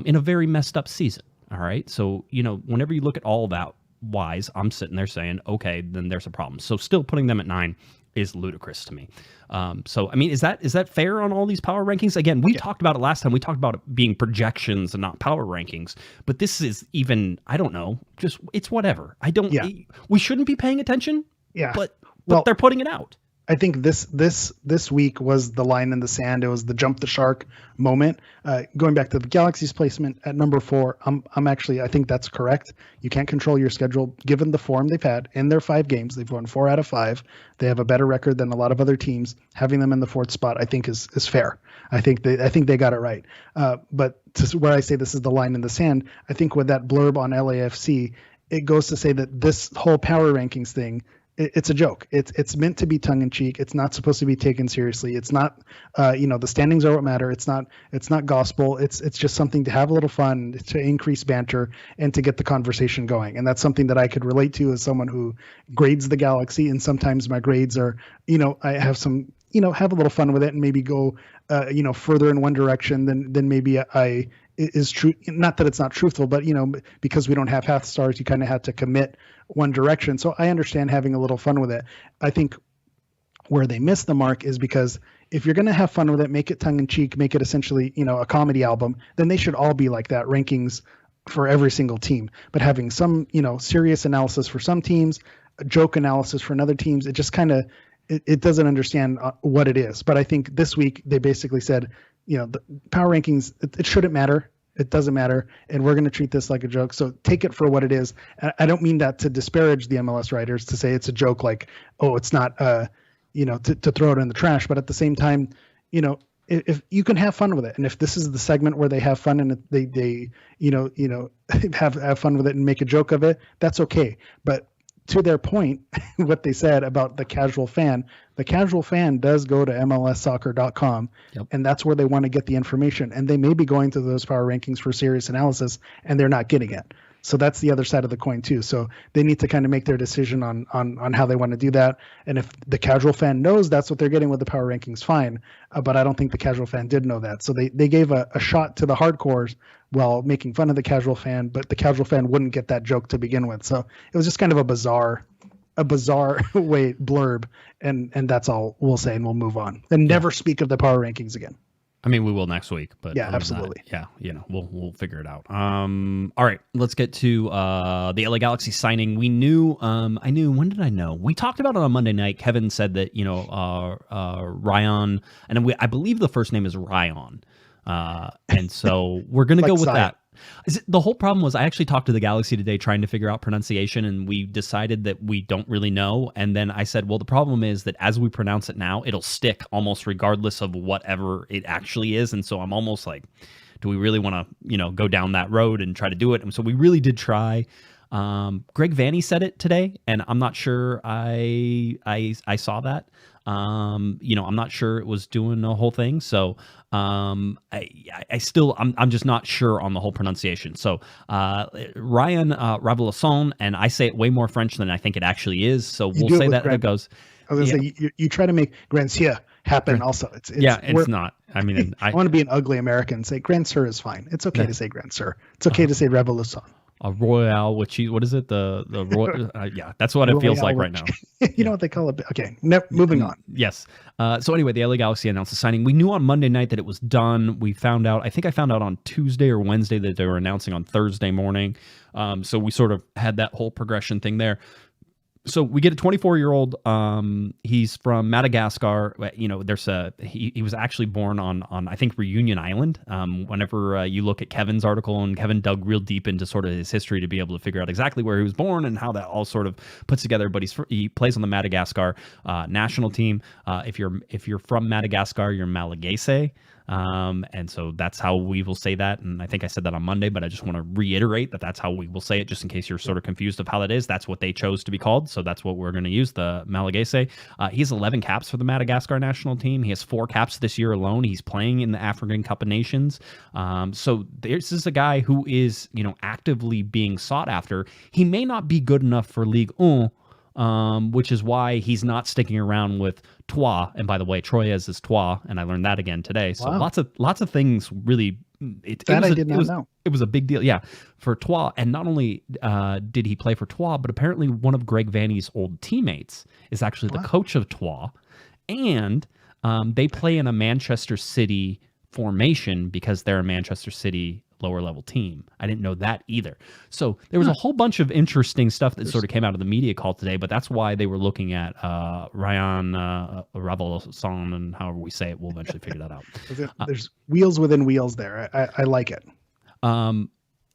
in a very messed up season. All right. So, whenever you look at all that wise, I'm sitting there saying, okay, then there's a problem. So still putting them at 9 is ludicrous to me. Is that fair on all these power rankings? Again, we talked about it last time. We talked about it being projections and not power rankings, but this is even, I don't know, just it's whatever. We shouldn't be paying attention. Yeah. But they're putting it out. I think this week was the line in the sand. It was the jump the shark moment. Going back to the Galaxy's placement at number 4, I think that's correct. You can't control your schedule given the form they've had in their 5 games. They've won 4 out of 5. They have a better record than a lot of other teams. Having them in the 4th spot, I think is fair. I think they got it right. But to where I say this is the line in the sand, I think with that blurb on LAFC, it goes to say that this whole power rankings thing, it's a joke. It's meant to be tongue in cheek. It's not supposed to be taken seriously. It's not, the standings are what matter. It's not gospel. It's just something to have a little fun, to increase banter, and to get the conversation going. And that's something that I could relate to as someone who grades the Galaxy. And sometimes my grades are, I have some, have a little fun with it and maybe go, further in one direction than maybe I is true. Not that it's not truthful, but because we don't have half stars, you kind of have to commit one direction. So I understand having a little fun with it. I think where they miss the mark is because if you're going to have fun with it, make it tongue in cheek, make it essentially, a comedy album, then they should all be like that, rankings for every single team. But having some, serious analysis for some teams, a joke analysis for another teams, it just kind of, it doesn't understand what it is. But I think this week they basically said, the power rankings, it shouldn't matter. It doesn't matter. And we're going to treat this like a joke. So take it for what it is. I don't mean that to disparage the MLS writers, to say it's a joke, like, oh, it's not, to throw it in the trash. But at the same time, if you can have fun with it. And if this is the segment where they have fun and they have fun with it and make a joke of it, that's okay. But to their point, what they said about the casual fan does go to MLSsoccer.com, and that's where they want to get the information. And they may be going to those power rankings for serious analysis, and they're not getting it. So that's the other side of the coin too. So they need to kind of make their decision on how they want to do that. And if the casual fan knows that's what they're getting with the power rankings, fine. But I don't think the casual fan did know that. So they gave a shot to the hardcores while making fun of the casual fan, but the casual fan wouldn't get that joke to begin with. So it was just kind of a bizarre way blurb. And that's all we'll say, and we'll move on and never speak of the power rankings again. I mean, we will next week, but yeah, absolutely. We'll figure it out. All right, let's get to the LA Galaxy signing. We knew, when did I know? We talked about it on Monday night. Kevin said that, Rayan, and I believe the first name is Rayan. And so we're going to go with that. The whole problem was I actually talked to the Galaxy today trying to figure out pronunciation, and we decided that we don't really know. And then I said, well, the problem is that as we pronounce it now, it'll stick almost regardless of whatever it actually is. And so I'm almost like, do we really want to, go down that road and try to do it? And so we really did try. Greg Vanny said it today, and I'm not sure I saw that. I'm not sure it was doing the whole thing. So I'm just not sure on the whole pronunciation. So Rayan Raveloson, and I say it way more French than I think it actually is. So we'll say that it goes. I was gonna say you try to make Grand Sir happen. Also, it's not. I mean, I want to be an ugly American and say Grand Sir is fine. It's okay to say Grand Sir. It's okay to say Revolution. A Royale with cheese. What is it? The yeah, that's what it feels like right now. You know what they call it? Okay, moving on. Yes. So anyway, the LA Galaxy announced the signing. We knew on Monday night that it was done. We found out. I think I found out on Tuesday or Wednesday that they were announcing on Thursday morning. So we sort of had that whole progression thing there. So we get a 24-year-old. He's from Madagascar. You know, he was actually born on I think Reunion Island. Whenever you look at Kevin's article, and Kevin dug real deep into sort of his history to be able to figure out exactly where he was born and how that all sort of puts together. But he plays on the Madagascar national team. If you're from Madagascar, you're Malagasy. And so that's how we will say that. And I think I said that on Monday, but I just want to reiterate that that's how we will say it, just in case you're sort of confused of how that is. That's what they chose to be called. So that's what we're going to use, the Malagasy. He has 11 caps for the Madagascar national team. He has 4 caps this year alone. He's playing in the African Cup of Nations. So this is a guy who is, actively being sought after. He may not be good enough for Ligue 1, which is why he's not sticking around with Troyes. And by the way, Troyes is Troyes, and I learned that again today. So wow. lots of things really. I did not know. It was a big deal, yeah, for Troyes. And not only did he play for Troyes, but apparently one of Greg Vanney's old teammates is actually the coach of Troyes, and they play in a Manchester City formation because they're a Manchester City lower level team. I didn't know that either. So there was a whole bunch of interesting stuff that sort of came out of the media call today, but that's why they were looking at Rayan Raveloson, and however we say it, we'll eventually figure that out. There's wheels within wheels there. I like it.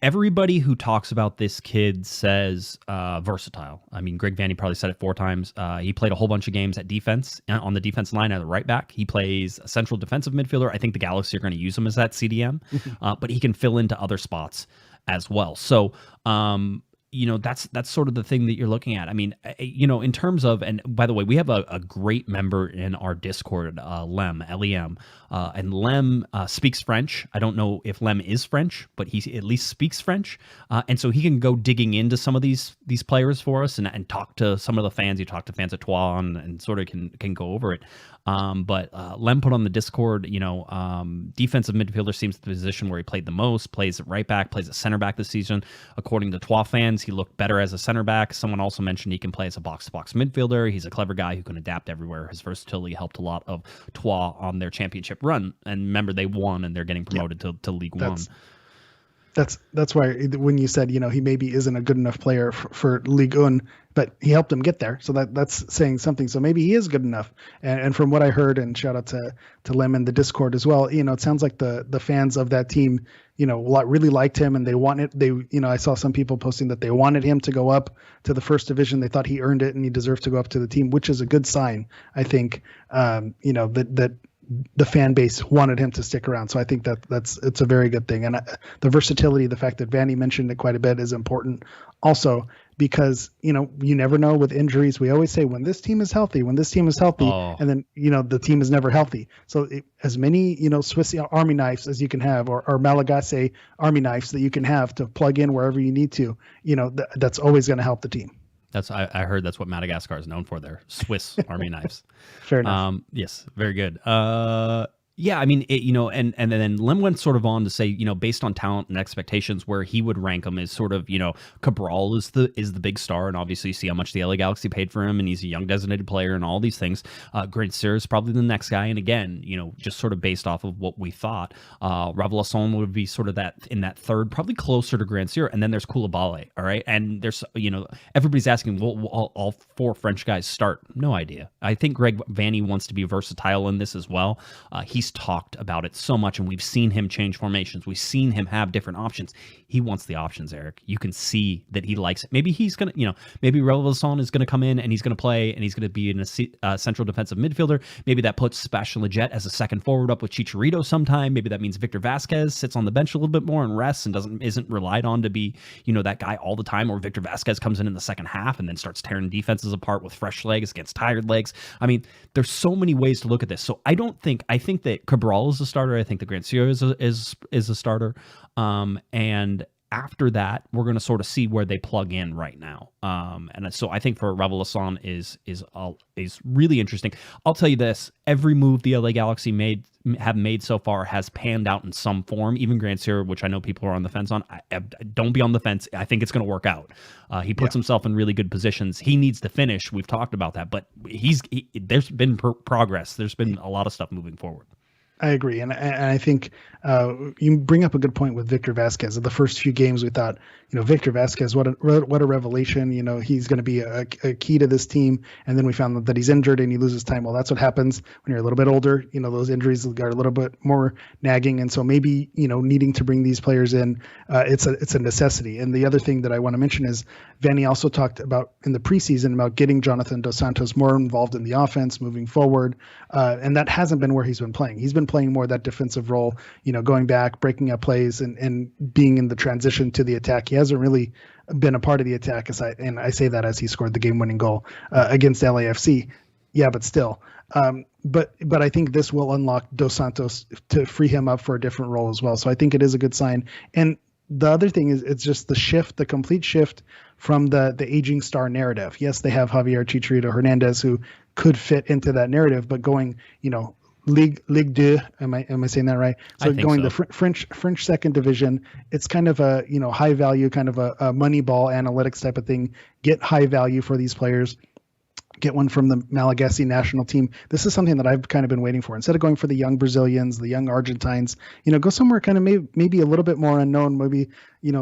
Everybody who talks about this kid says versatile. I mean, Greg Vanney probably said it 4 times. He played a whole bunch of games at defense, on the defense line at the right back. He plays a central defensive midfielder. I think the Galaxy are going to use him as that CDM, but he can fill into other spots as well. So, that's sort of the thing that you're looking at. I mean, in terms of, and by the way, we have a great member in our Discord, Lem, L-E-M, and Lem speaks French. I don't know if Lem is French, but he at least speaks French. And so he can go digging into some of these players for us and talk to some of the fans. You talk to fans at Troyes and sort of can go over it. But Lem put on the Discord, defensive midfielder seems the position where he played the most, plays at right back, plays at center back this season. According to Troyes fans, he looked better as a center back. Someone also mentioned he can play as a box-to-box midfielder. He's a clever guy who can adapt everywhere. His versatility helped a lot of Troyes on their championship run. And remember, they won and they're getting promoted to League One. That's why when you said, he maybe isn't a good enough player for Ligue 1, but he helped him get there. So that's saying something. So maybe he is good enough. And from what I heard, and shout out to Lem in the Discord as well, it sounds like the fans of that team, really liked him, and I saw some people posting that they wanted him to go up to the first division. They thought he earned it and he deserved to go up to the team, which is a good sign. I think, that the fan base wanted him to stick around. So I think it's a very good thing. And the versatility, the fact that Vanney mentioned it quite a bit, is important also because, you never know with injuries. We always say when this team is healthy, and then, the team is never healthy. So as many, Swiss Army knives as you can have, or Malagasy Army knives that you can have to plug in wherever you need to, that's always going to help the team. I heard that's what Madagascar is known for, their Swiss Army knives. Fair enough. Yes, very good. Yeah, I mean, and then Lem went sort of on to say, based on talent and expectations, where he would rank him is sort of, Cabral is the big star, and obviously you see how much the LA Galaxy paid for him, and he's a young designated player and all these things. Grand Sir is probably the next guy, and again, just sort of based off of what we thought, Raveloson would be sort of that in that third, probably closer to Grand Sir, and then there's Koulibaly, all right? And there's, everybody's asking, will all 4 French guys start? No idea. I think Greg Vanney wants to be versatile in this as well. He's talked about it so much, and we've seen him change formations. We've seen him have different options. He wants the options, Eric. You can see that he likes it. Maybe he's going to, maybe Raveloson is going to come in and he's going to play and he's going to be in a central defensive midfielder. Maybe that puts Sebastian Lletget as a second forward up with Chicharito sometime. Maybe that means Victor Vasquez sits on the bench a little bit more and rests and isn't relied on to be, that guy all the time, or Victor Vasquez comes in the second half and then starts tearing defenses apart with fresh legs against tired legs. I mean, there's so many ways to look at this. So I think that Cabral is a starter. I think the Grand Sir is a starter. And after that, we're going to sort of see where they plug in right now. And so I think for Raveloson is really interesting. I'll tell you this: every move the LA Galaxy have made so far has panned out in some form. Even Grandsir, which I know people are on the fence on. Don't be on the fence. I think it's going to work out. He puts himself in really good positions. He needs to finish. We've talked about that, but there's been progress. There's been a lot of stuff moving forward. I agree, and I think you bring up a good point with Victor Vasquez. In the first few games, we thought, Victor Vasquez, what a revelation. He's going to be a key to this team, and then we found that he's injured and he loses time. Well, that's what happens when you're a little bit older. Those injuries are a little bit more nagging, and so maybe needing to bring these players in, it's a necessity. And the other thing that I want to mention is Vanny also talked about in the preseason about getting Jonathan Dos Santos more involved in the offense moving forward, and that hasn't been where he's been playing. He's been playing more that defensive role, going back, breaking up plays, and being in the transition to the attack. He hasn't really been a part of the attack, and I say that as he scored the game-winning goal against LAFC. Yeah, but still. But I think this will unlock Dos Santos to free him up for a different role as well. So I think it is a good sign. And the other thing is it's just the complete shift from the aging star narrative. Yes, they have Javier Chicharito Hernandez who could fit into that narrative, but going, Ligue 2, am I saying that right? So going the French second division, it's kind of a high value, kind of a money ball analytics type of thing. Get high value for these players. Get one from the Malagasy national team. This is something that I've kind of been waiting for. Instead of going for the young Brazilians, the young Argentines, go somewhere kind of maybe a little bit more unknown. Maybe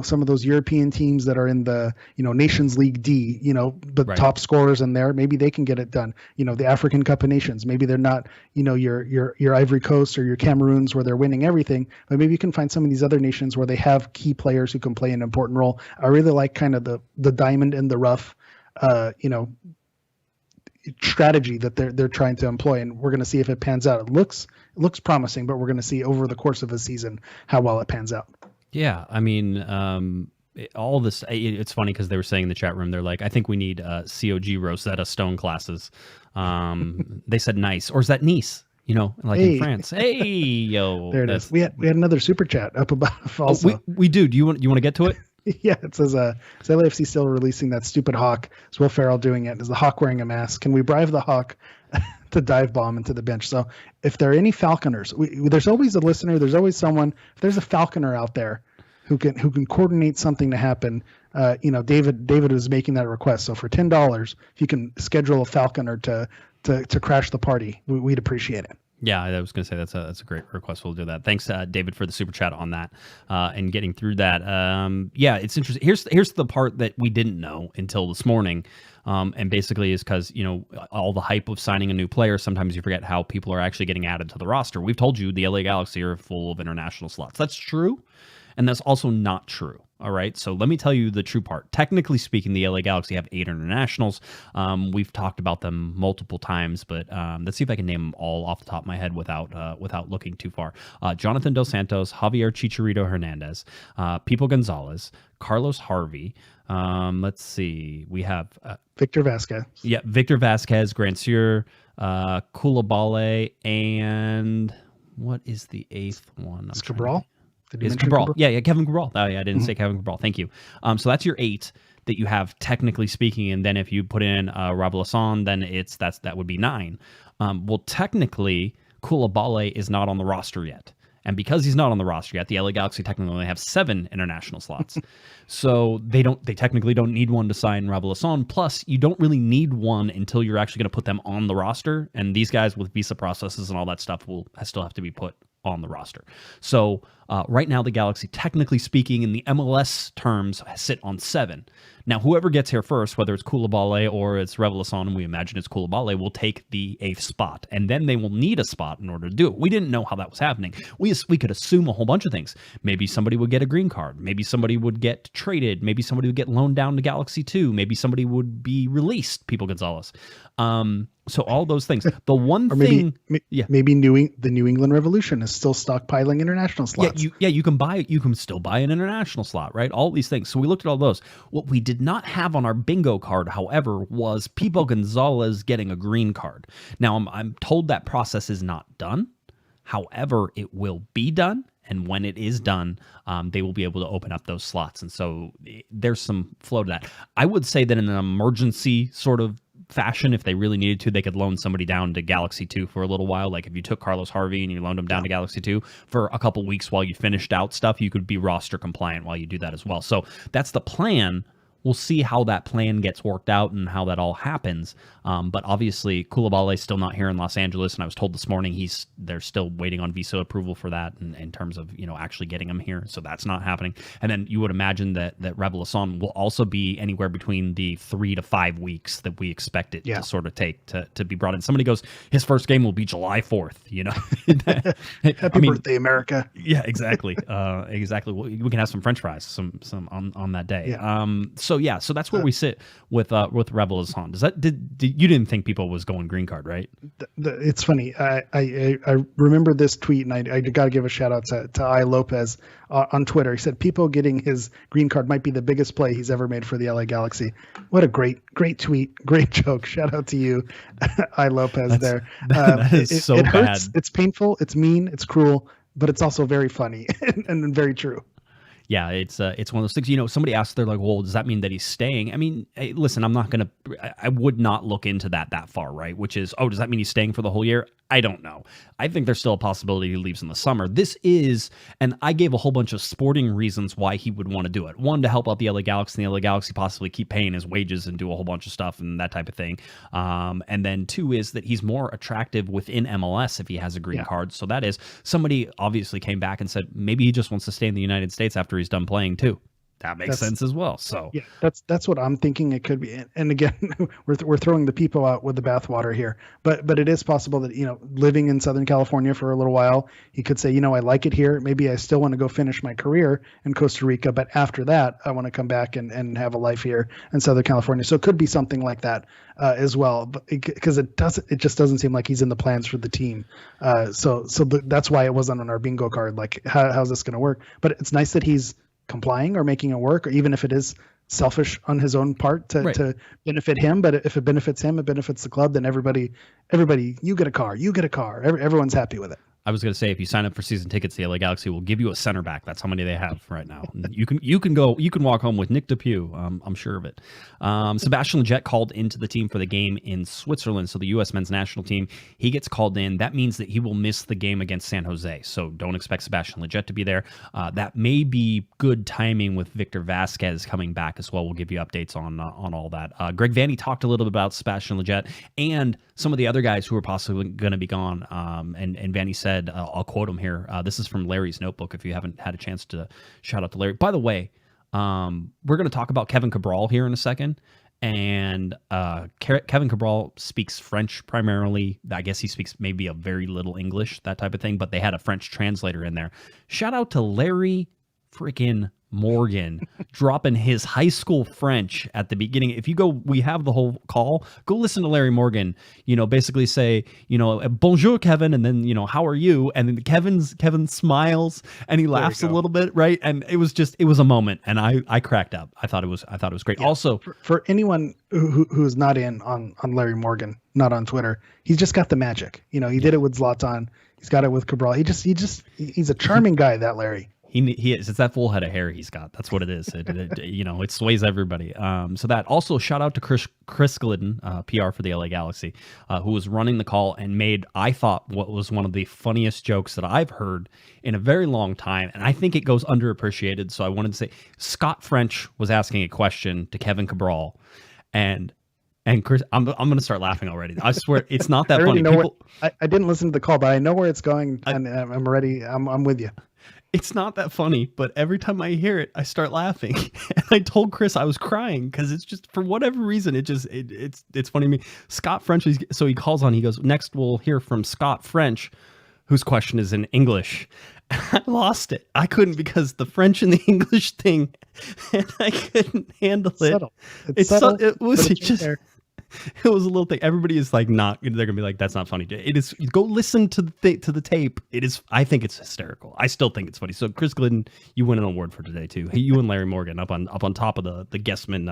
some of those European teams that are in the Nations League D, but right. Top scorers in there. Maybe they can get it done. The African Cup of Nations. Maybe they're not your Ivory Coast or your Cameroons where they're winning everything, but maybe you can find some of these other nations where they have key players who can play an important role. I really like kind of the diamond in the rough, strategy that they're trying to employ, and we're going to see if it pans out. It looks promising, but we're going to see over the course of a season how well it pans out. Yeah, I mean, all this. It's funny because they were saying in the chat room, they're like, I think we need COG Rosetta Stone classes. They said nice, or is that Nice? In France. Hey, yo, there it is. We had another super chat up above. Also, we do. Do you want to get to it? Yeah, it says is LAFC still releasing that stupid hawk? Is Will Ferrell doing it? Is the hawk wearing a mask? Can we bribe the hawk to dive bomb into the bench? So if there are any falconers, there's always a listener. There's always someone. If there's a falconer out there who can coordinate something to happen, David was making that request. So for $10, if you can schedule a falconer to crash the party, we'd appreciate it. Yeah, I was going to say that's a great request. We'll do that. Thanks, David, for the super chat on that and getting through that. Yeah, it's interesting. Here's the part that we didn't know until this morning, and basically is because all the hype of signing a new player. Sometimes you forget how people are actually getting added to the roster. We've told you the LA Galaxy are full of international slots. That's true, and that's also not true. All right, so let me tell you the true part. Technically speaking, the LA Galaxy have 8 internationals. We've talked about them multiple times, but let's see if I can name them all off the top of my head without looking too far. Jonathan Dos Santos, Javier Chicharito Hernandez, Pipo Gonzalez, Carlos Harvey. Let's see, we have Victor Vasquez. Yeah, Victor Vasquez, Grandsir, Koulibaly, and what is the 8th one? Cabral. Is Cabral. Yeah, Kevin Cabral. Oh, yeah, I didn't say Kevin Cabral. Thank you. So that's your 8 that you have, technically speaking, and then if you put in Raveloson, then that would be 9. Well, technically, Koulibaly is not on the roster yet. And because he's not on the roster yet, the LA Galaxy technically only have 7 international slots. So they technically don't need one to sign Raveloson. Plus, you don't really need one until you're actually going to put them on the roster. And these guys with visa processes and all that stuff will still have to be put on the roster. So right now, the Galaxy, technically speaking, in the MLS terms, sit on 7. Now, whoever gets here first, whether it's Koulibaly or it's Raveloson, and we imagine it's Koulibaly, will take the 8th spot, and then they will need a spot in order to do it. We didn't know how that was happening. We could assume a whole bunch of things. Maybe somebody would get a green card. Maybe somebody would get traded. Maybe somebody would get loaned down to Galaxy 2. Maybe somebody would be released, Pipo Gonzalez. So all those things. The one thing, maybe the New England Revolution is still stockpiling international slots. You can still buy an international slot, right? All these things. So we looked at all those. What we did not have on our bingo card, however, was Pipo Gonzalez getting a green card. Now I'm told that process is not done. However, it will be done. And when it is done, they will be able to open up those slots. And so there's some flow to that. I would say that in an emergency sort of fashion, if they really needed to, they could loan somebody down to Galaxy 2 for a little while. Like if you took Carlos Harvey and you loaned him down to Galaxy 2 for a couple weeks while you finished out stuff, you could be roster compliant while you do that as well. So that's the plan. We'll see how that plan gets worked out and how that all happens. But obviously, Koulibaly's still not here in Los Angeles, and I was told this morning they're still waiting on visa approval for that in terms of actually getting him here. So that's not happening. And then you would imagine that Raveloson will also be anywhere between the 3 to 5 weeks that we expect it to sort of take to be brought in. Somebody goes, his first game will be July 4th. Happy birthday, America! Yeah, exactly, exactly. We can have some French fries, some on that day. Yeah. So that's where we sit with Raveloson. Does that you didn't think people was going green card, right? It's funny. I remember this tweet, and I got to give a shout out to I Lopez on Twitter. He said people getting his green card might be the biggest play he's ever made for the LA Galaxy. What a great tweet, great joke. Shout out to you, I Lopez. That is so bad. Hurts. It's painful. It's mean. It's cruel, but it's also very funny and very true. Yeah, it's one of those things. Somebody asked, they're like, well, does that mean that he's staying? I mean, hey, listen, I would not look into that far, right? Which is, does that mean he's staying for the whole year? I don't know. I think there's still a possibility he leaves in the summer. And I gave a whole bunch of sporting reasons why he would want to do it. One, to help out the LA Galaxy, and the LA Galaxy possibly keep paying his wages and do a whole bunch of stuff and that type of thing. And then two is that he's more attractive within MLS if he has a green card. So that is, somebody obviously came back and said, maybe he just wants to stay in the United States after he's done playing too. That makes sense as well. So yeah, that's what I'm thinking it could be. And again, we're throwing the people out with the bathwater here, but it is possible that living in Southern California for a little while, he could say, I like it here. Maybe I still want to go finish my career in Costa Rica, but after that, I want to come back and have a life here in Southern California. So it could be something like that as well, because it just doesn't seem like he's in the plans for the team. So that's why it wasn't on our bingo card. Like, how's this going to work? But it's nice that he's complying or making it work, or even if it is selfish on his own part to benefit him. But if it benefits him, it benefits the club, then everybody, you get a car. Everyone's happy with it. I was going to say, if you sign up for season tickets, the LA Galaxy will give you a center back. That's how many they have right now. You can walk home with Nick DePuy. I'm sure of it. Sebastian Lletget called into the team for the game in Switzerland. So the U.S. men's national team, he gets called in. That means that he will miss the game against San Jose. So don't expect Sebastian Lletget to be there. That may be good timing with Victor Vasquez coming back as well. We'll give you updates on all that. Greg Vanney talked a little bit about Sebastian Lletget and some of the other guys who are possibly going to be gone. And Vanney said, I'll quote him here. This is from Larry's notebook, if you haven't had a chance to shout out to Larry. By the way, we're going to talk about Kevin Cabral here in a second. And Kevin Cabral speaks French primarily. I guess he speaks maybe a very little English, that type of thing. But they had a French translator in there. Shout out to Larry freaking Morgan dropping his high school French at the beginning. If you go, we have the whole call, go listen to Larry Morgan, basically say, bonjour, Kevin. And then, how are you? And then Kevin smiles and he laughs a little bit. Right. And it was a moment. And I cracked up. I thought it was great. Yeah, also for anyone who's not in on Larry Morgan, not on Twitter, he's just got the magic. He did it with Zlatan. He's got it with Cabral. He's a charming guy, that Larry. He is. It's that full head of hair he's got. That's what it is. It sways everybody. So that also, shout out to Chris Glidden, PR for the LA Galaxy, who was running the call and made, I thought, what was one of the funniest jokes that I've heard in a very long time. And I think it goes underappreciated. So I wanted to say, Scott French was asking a question to Kevin Cabral, and Chris, I'm going to start laughing already. I swear, it's not that funny. I didn't listen to the call, but I know where it's going, and I'm ready. I'm with you. It's not that funny, but every time I hear it, I start laughing. And I told Chris I was crying because it's just, for whatever reason, it's funny to me. Scott French, so he calls on, he goes, next we'll hear from Scott French, whose question is in English. I lost it. I couldn't, because the French and the English thing, and I couldn't handle it. Subtle. It's subtle, it was just... It was a little thing. Everybody is like, they're gonna be like, that's not funny. It is. Go listen to the tape. It is. I think it's hysterical. I still think it's funny. So Chris Glidden, you win an award for today too. You and Larry Morgan up on top of the Guesman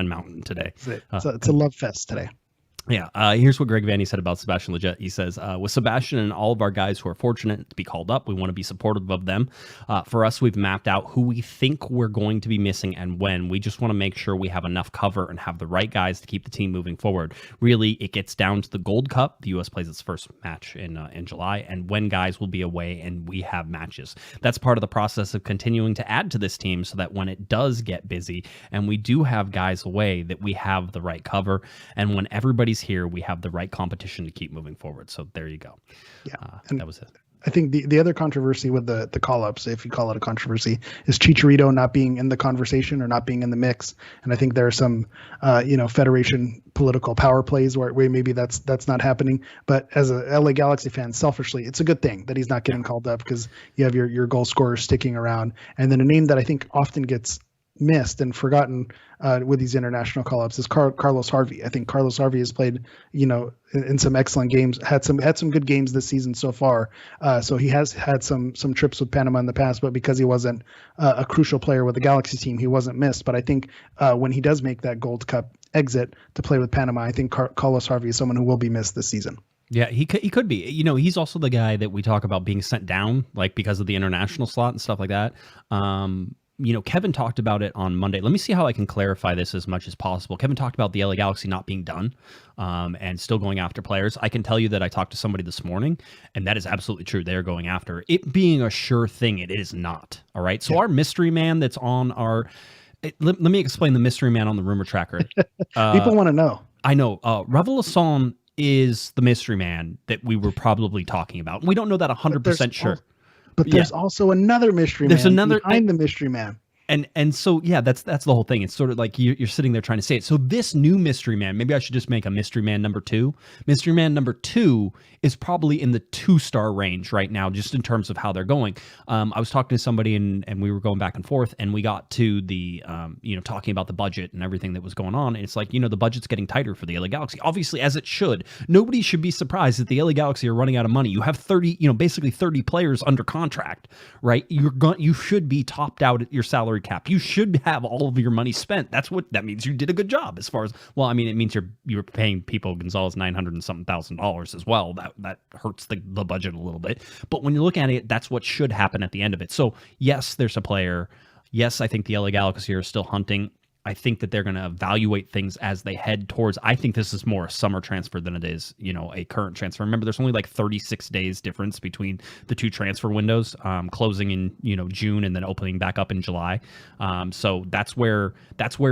Mountain today. It's a love fest today. Yeah, here's what Greg Vanny said about Sebastian Lletget. He says, with Sebastian and all of our guys who are fortunate to be called up, we want to be supportive of them. For us, we've mapped out who we think we're going to be missing and when. We just want to make sure we have enough cover and have the right guys to keep the team moving forward. Really, it gets down to the Gold Cup. The U.S. plays its first match in July, and when guys will be away and we have matches. That's part of the process of continuing to add to this team so that when it does get busy and we do have guys away, that we have the right cover. And when everybody's here, we have the right competition to keep moving forward. So there you go. Yeah, that was it. I think the other controversy with the call-ups, if you call it a controversy, is Chicharito not being in the conversation or not being in the mix. And I think there are some, federation political power plays where maybe that's not happening. But as a LA Galaxy fan, selfishly, it's a good thing that he's not getting called up, because you have your goal scorer sticking around. And then a name that I think often gets missed and forgotten with these international call-ups is Carlos Harvey. I think Carlos Harvey has played, in some excellent games, had some good games this season so far. So he has had some trips with Panama in the past, but because he wasn't a crucial player with the Galaxy team, he wasn't missed. But I think when he does make that Gold Cup exit to play with Panama, I think Carlos Harvey is someone who will be missed this season. Yeah, he could be. He's also the guy that we talk about being sent down, like because of the international slot and stuff like that. Kevin talked about it on Monday. Let me see how I can clarify this as much as possible. Kevin talked about the LA Galaxy not being done and still going after players. I can tell you that I talked to somebody this morning, and that is absolutely true. They're going after it being a sure thing. It is not. All right. So our mystery man that's on our let me explain the mystery man on the rumor tracker. People want to know. I know. Raveloson is the mystery man that we were probably talking about. We don't know that 100% sure. But there's also another mystery man behind the mystery man. And so, yeah, that's the whole thing. It's sort of like you're sitting there trying to say it. So this new mystery man, maybe I should just make a mystery man number 2. Mystery man number 2 is probably in the 2-star range right now, just in terms of how they're going. I was talking to somebody and we were going back and forth, and we got to the, talking about the budget and everything that was going on. And it's like, the budget's getting tighter for the LA Galaxy, obviously, as it should. Nobody should be surprised that the LA Galaxy are running out of money. You have basically 30 players under contract, right? You should be topped out at your salary cap. You should have all of your money spent. That's what that means. You did a good job as far as, well, I mean, it means you're paying people Gonzalez $900 and something thousand as well. That hurts the budget a little bit. But when you look at it, that's what should happen at the end of it. So yes, there's a player. Yes, I think the LA Galaxy are still hunting. I think that they're going to evaluate things as they head towards. I think this is more a summer transfer than it is, a current transfer. Remember, there's only like 36 days difference between the two transfer windows, closing in June and then opening back up in July. So that's where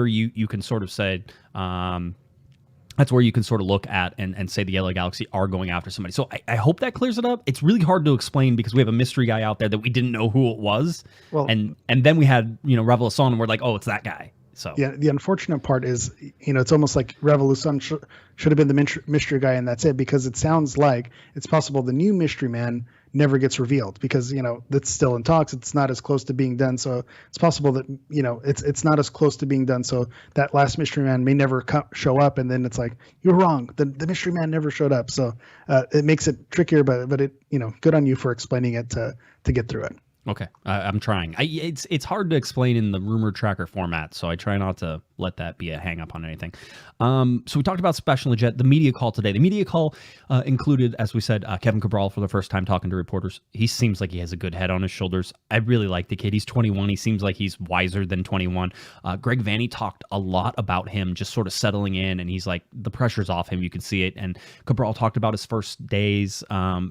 you can sort of say. That's where you can sort of look at and say the LA Galaxy are going after somebody. So I hope that clears it up. It's really hard to explain because we have a mystery guy out there that we didn't know who it was. Well, and then we had, Raveloson, and we're like, oh, it's that guy. So yeah, the unfortunate part is, it's almost like Raveloson should have been the mystery guy, and that's it, because it sounds like it's possible the new mystery man never gets revealed because, that's still in talks. It's not as close to being done. So it's possible that, it's not as close to being done. So that last mystery man may never show up. And then it's like, you're wrong. The mystery man never showed up. So it makes it trickier, but it, good on you for explaining it to get through it. Okay, I'm trying. It's hard to explain in the rumor tracker format, so I try not to let that be a hang up on anything. So we talked about Sebastian Lletget, the media call today. The media call included, as we said, Kevin Cabral for the first time talking to reporters. He seems like he has a good head on his shoulders. I really like the kid. He's 21. He seems like he's wiser than 21. Greg Vanny talked a lot about him just sort of settling in, and he's like, the pressure's off him. You can see it. And Cabral talked about his first days,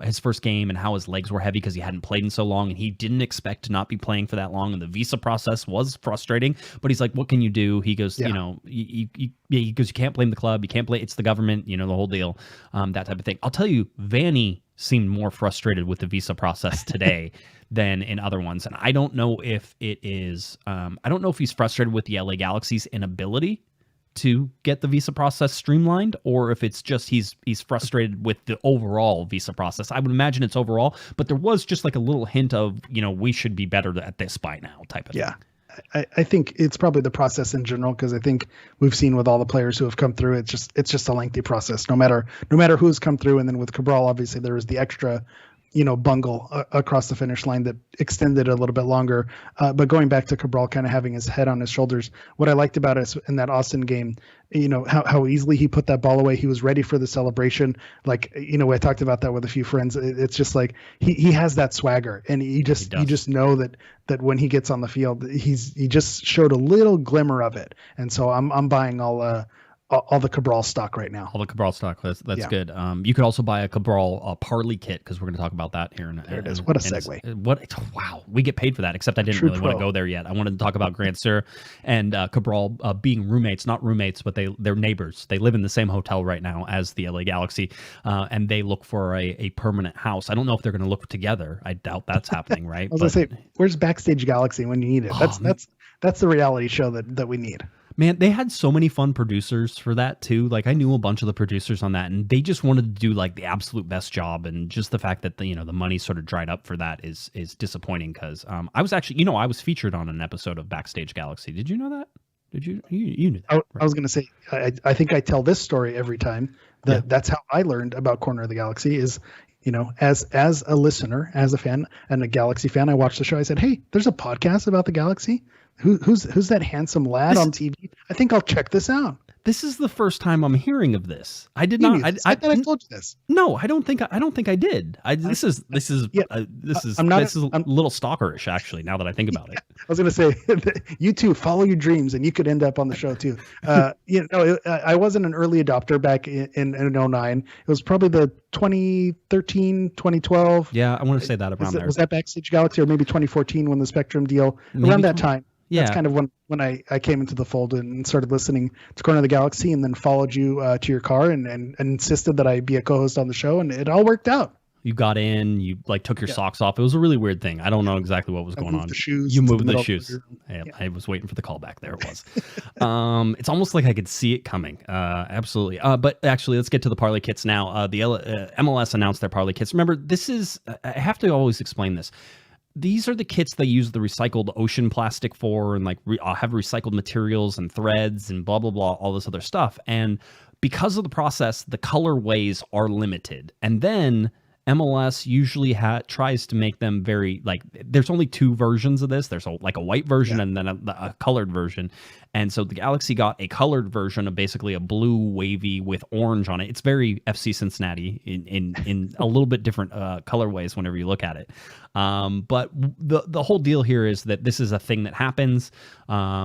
his first game, and how his legs were heavy because he hadn't played in so long, and he didn't expect to not be playing for that long, and the visa process was frustrating. But he's like, what can you do? He goes, he goes, you can't blame the club, you can't blame, it's the government, the whole deal, that type of thing. I'll tell you, Vanny seemed more frustrated with the visa process today than in other ones, and I don't know if it is, I don't know if he's frustrated with the LA Galaxy's inability to get the visa process streamlined, or if it's just he's frustrated with the overall visa process. I would imagine it's overall, but there was just like a little hint of, we should be better at this by now type of thing. I think it's probably the process in general, because I think we've seen with all the players who have come through, it's just a lengthy process, no matter who's come through. And then with Cabral, obviously there was the extra bungle across the finish line that extended a little bit longer. But going back to Cabral kind of having his head on his shoulders, what I liked about it in that Austin game, how easily he put that ball away. He was ready for the celebration. Like, I talked about that with a few friends. It's just like he has that swagger, and you just know that when he gets on the field, he just showed a little glimmer of it. And so I'm buying all the Cabral stock right now. All the Cabral stock. That's good. You could also buy a Cabral Parley kit, because we're going to talk about that here. There it is. What a segue. Wow. We get paid for that, except I didn't really want to go there yet. I wanted to talk about Grant Sir and Cabral being roommates, not roommates, but they're neighbors. They live in the same hotel right now as the LA Galaxy, and they look for a permanent house. I don't know if they're going to look together. I doubt that's happening, right? I was going to say, where's Backstage Galaxy when you need it? That's the reality show that we need. Man, they had so many fun producers for that too. Like, I knew a bunch of the producers on that, and they just wanted to do like the absolute best job. And just the fact that the money sort of dried up for that is disappointing, because I was actually, I was featured on an episode of Backstage Galaxy. Did you know that? Did you knew that? I was going to say, I think I tell this story every time. That's how I learned about Corner of the Galaxy is, as a listener, as a fan and a Galaxy fan, I watched the show. I said, hey, there's a podcast about the Galaxy. Who's that handsome lad on TV? I think I'll check this out. This is the first time I'm hearing of this. I did not. I thought I told you this. No, I don't think I did. This is a little stalkerish, actually. Now that I think about it, I was going to say, you too, follow your dreams, and you could end up on the show too. I wasn't an early adopter back in 09. It was probably the 2013, 2012. Yeah, I want to say that around there. Was that Backstage Galaxy, or maybe 2014 when the Spectrum deal? Around that time. Yeah. That's kind of when I came into the fold and started listening to Corner of the Galaxy, and then followed you to your car and insisted that I be a co-host on the show, and it all worked out. You got in, you took your socks off. It was a really weird thing. I don't know exactly what was going on. The shoes. You moved the shoes. I was waiting for the callback. There it was. It's almost like I could see it coming. Absolutely. But actually, let's get to the Parley kits now. The MLS announced their Parley kits. Remember, I have to always explain this. These are the kits they use the recycled ocean plastic for, and have recycled materials and threads and blah, blah, blah, all this other stuff. And because of the process, the colorways are limited. And then MLS usually tries to make them very, there's only two versions of this. There's a white version and then a colored version. And so the Galaxy got a colored version of basically a blue wavy with orange on it. It's very FC Cincinnati in a little bit different colorways whenever you look at it. But the whole deal here is that this is a thing that happens.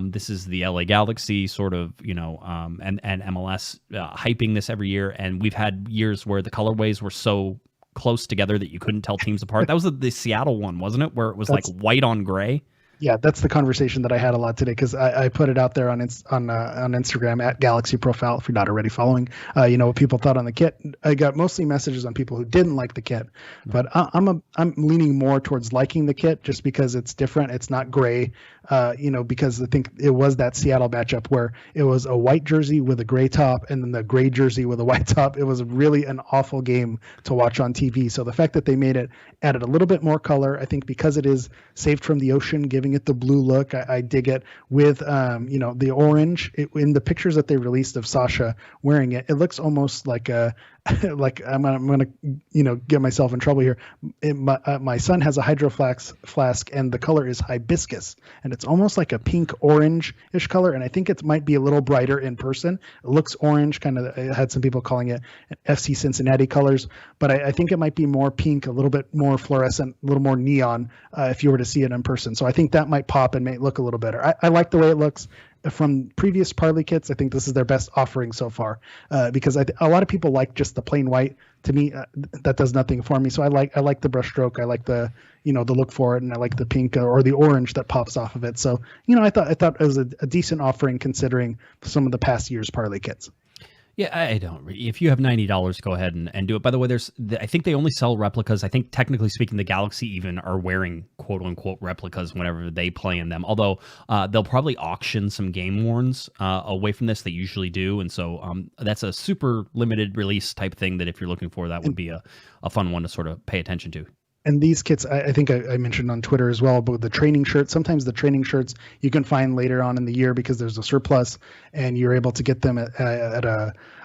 This is the LA Galaxy sort of, and MLS hyping this every year. And we've had years where the colorways were so close together that you couldn't tell teams apart. That was the Seattle one, wasn't it? Where it was like white on gray. Yeah, that's the conversation that I had a lot today, because I put it out there on Instagram at Galaxy Profile, if you're not already following. What people thought on the kit. I got mostly messages on people who didn't like the kit, but I'm leaning more towards liking the kit just because it's different. It's not gray, because I think it was that Seattle matchup where it was a white jersey with a gray top and then the gray jersey with a white top. It was really an awful game to watch on TV. So the fact that they added a little bit more color, I think because it is saved from the ocean, giving it the blue look, I dig it. With the orange in the pictures that they released of Sasha wearing it, it looks almost like I'm gonna get myself in trouble here. My son has a hydro flask and the color is hibiscus, and it's almost like a pink orange-ish color, and I think it might be a little brighter in person. It looks orange, kind of. I had some people calling it FC Cincinnati colors, but I think it might be more pink, a little bit more fluorescent, a little more neon if you were to see it in person. So I think that might pop and may look a little better. I like the way it looks. From previous Parley kits, I think this is their best offering so far, because a lot of people like just the plain white. To me, that does nothing for me. So I like the brushstroke. I like the the look for it, and I like the pink or the orange that pops off of it. So I thought it was a decent offering considering some of the past year's Parley kits. Yeah, I don't. If you have $90, go ahead and do it. By the way, I think they only sell replicas. I think technically speaking, the Galaxy even are wearing quote unquote replicas whenever they play in them. Although they'll probably auction some game worns away from this. They usually do, and so that's a super limited release type thing that if you're looking for, that would be a fun one to sort of pay attention to. And these kits, I think I mentioned on Twitter as well, but the training shirts, sometimes the training shirts you can find later on in the year because there's a surplus and you're able to get them at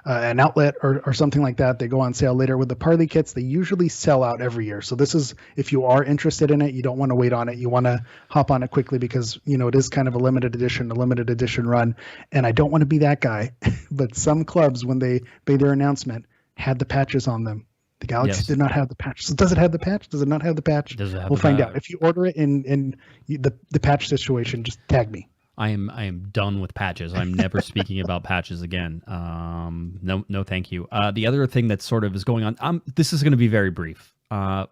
an outlet or something like that. They go on sale later. With the Parley kits, they usually sell out every year. So this is, if you are interested in it, you don't want to wait on it. You want to hop on it quickly because, it is kind of a limited edition run. And I don't want to be that guy, but some clubs, when they made their announcement, had the patches on them. The Galaxy did not have the patch. So does it have the patch? Does it not have the patch? We'll find out. If you order it in the patch situation, just tag me. I am done with patches. I'm never speaking about patches again. No, thank you. The other thing that sort of is going on, this is going to be very brief,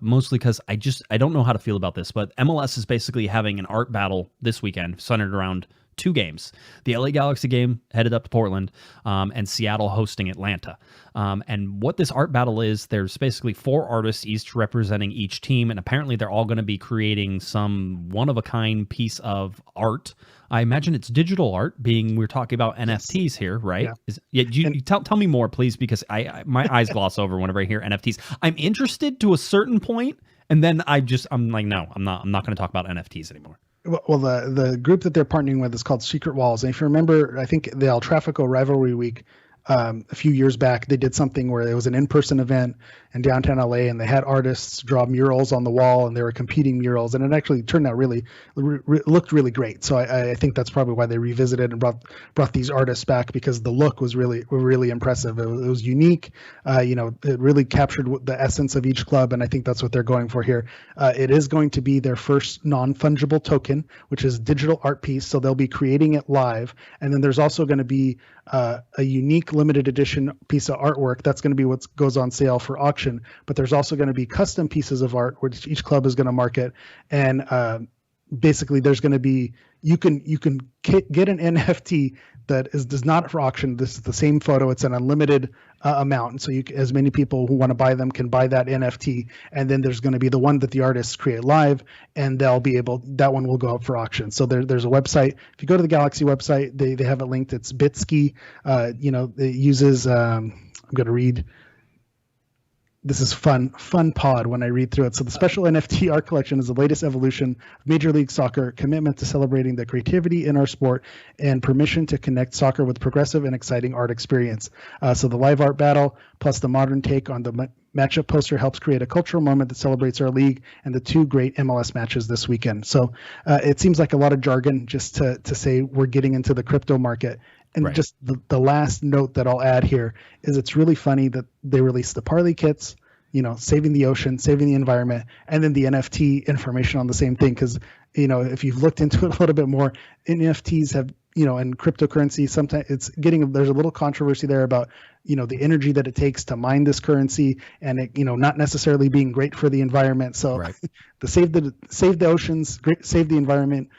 mostly because I don't know how to feel about this, but MLS is basically having an art battle this weekend centered around two games. The LA Galaxy game headed up to Portland, and Seattle hosting Atlanta. And what this art battle is, there's basically 4 artists each representing each team, and apparently they're all going to be creating some one-of-a-kind piece of art. I imagine it's digital art, being we're talking about NFTs here, right? Yeah. Tell me more, please, because my eyes gloss over whenever I hear NFTs. I'm interested to a certain point, and then I'm like, no, I'm not going to talk about NFTs anymore. Well, the group that they're partnering with is called Secret Walls. And if you remember, I think the El Tráfico Rivalry Week a few years back, they did something where it was an in-person event in downtown LA, and they had artists draw murals on the wall, and they were competing murals, and it actually turned out looked really great. So I think that's probably why they revisited and brought these artists back, because the look was really impressive. It was unique. It really captured the essence of each club, and I think that's what they're going for here. It is going to be their first non-fungible token, which is digital art piece. So they'll be creating it live, and then there's also going to be a unique limited edition piece of artwork that's going to be what goes on sale for auction. But there's also going to be custom pieces of art which each club is going to market, and basically there's going to be you can get an NFT that is not for auction. This is the same photo. It's an unlimited amount, and so as many people who want to buy them can buy that NFT. And then there's going to be the one that the artists create live, and that one will go up for auction. So there's a website. If you go to the Galaxy website, they have it linked. It's Bitsky. It uses I'm going to read. This is fun pod when I read through it. So the special NFT art collection is the latest evolution of Major League Soccer, commitment to celebrating the creativity in our sport, and permission to connect soccer with progressive and exciting art experience. So the live art battle plus the modern take on the matchup poster helps create a cultural moment that celebrates our league and the 2 great MLS matches this weekend. So it seems like a lot of jargon just to say we're getting into the crypto market. And right. Just the last note that I'll add here is it's really funny that they released the Parley kits, saving the ocean, saving the environment, and then the NFT information on the same thing. Because, if you've looked into it a little bit more, NFTs have, and cryptocurrency, sometimes there's a little controversy there about, the energy that it takes to mine this currency, and it, not necessarily being great for the environment. So right. The save the oceans, save the environment,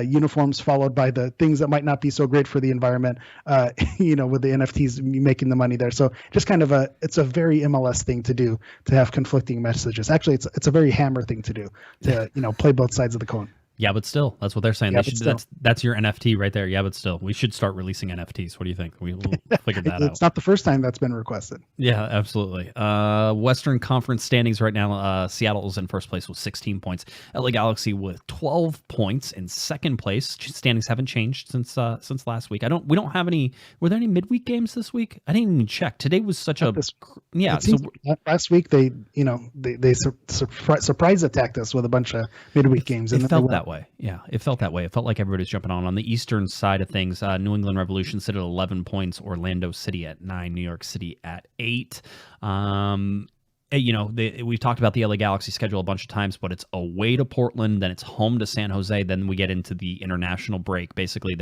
uniforms followed by the things that might not be so great for the environment, with the NFTs making the money there. So just kind of it's a very MLS thing to do, to have conflicting messages. Actually, it's a very Hammer thing to do, to, play both sides of the coin. Yeah, but still, that's what they're saying. That's your NFT right there. Yeah, but still, we should start releasing NFTs. What do you think? We'll figure that out. It's not the first time that's been requested. Yeah, absolutely. Western Conference standings right now, Seattle is in first place with 16 points. LA Galaxy with 12 points in second place. Standings haven't changed since last week. We don't have any. Were there any midweek games this week? I didn't even check. Today was such last week they surprise attacked us with a bunch of midweek games. It felt that way. Yeah, it felt that way. It felt like everybody's jumping on. On the eastern side of things, New England Revolution sit at 11 points, Orlando City at 9, New York City at 8. We've talked about the LA Galaxy schedule a bunch of times, but it's away to Portland, then it's home to San Jose, then we get into the international break. Basically,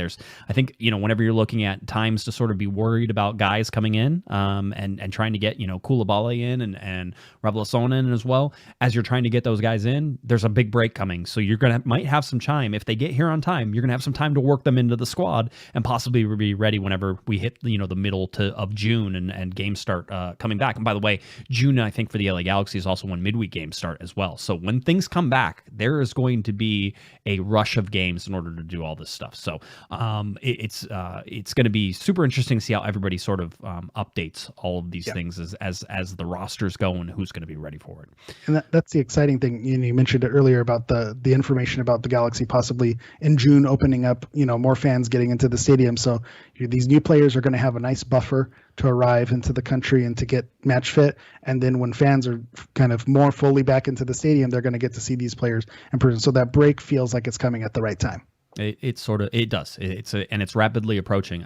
I think, whenever you're looking at times to sort of be worried about guys coming in and trying to get, Koulibaly in and Raveloson in as well, as you're trying to get those guys in, there's a big break coming. So you're might have some time. If they get here on time, you're going to have some time to work them into the squad and possibly be ready whenever we hit, the middle of June and games start coming back. And by the way, June, I think for the LA Galaxy is also when midweek games start as well. So when things come back, there is going to be a rush of games in order to do all this stuff. So it's going to be super interesting to see how everybody sort of updates all of these things as the rosters go and who's going to be ready for it. And that's the exciting thing. You mentioned it earlier about the information about the Galaxy possibly in June opening up, more fans getting into the stadium. So these new players are going to have a nice buffer to arrive into the country and to get match fit. And then when fans are kind of more fully back into the stadium, they're going to get to see these players in person. So that break feels like it's coming at the right time. It does. And it's rapidly approaching.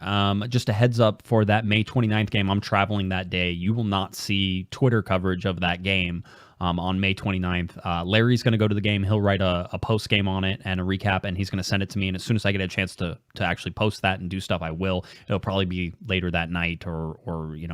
Just a heads up for that May 29th game. I'm traveling that day. You will not see Twitter coverage of that game on May 29th. Larry's going to go to the game. He'll write a post game on it and a recap, and he's going to send it to me. And as soon as I get a chance to actually post that and do stuff, I will. It'll probably be later that night or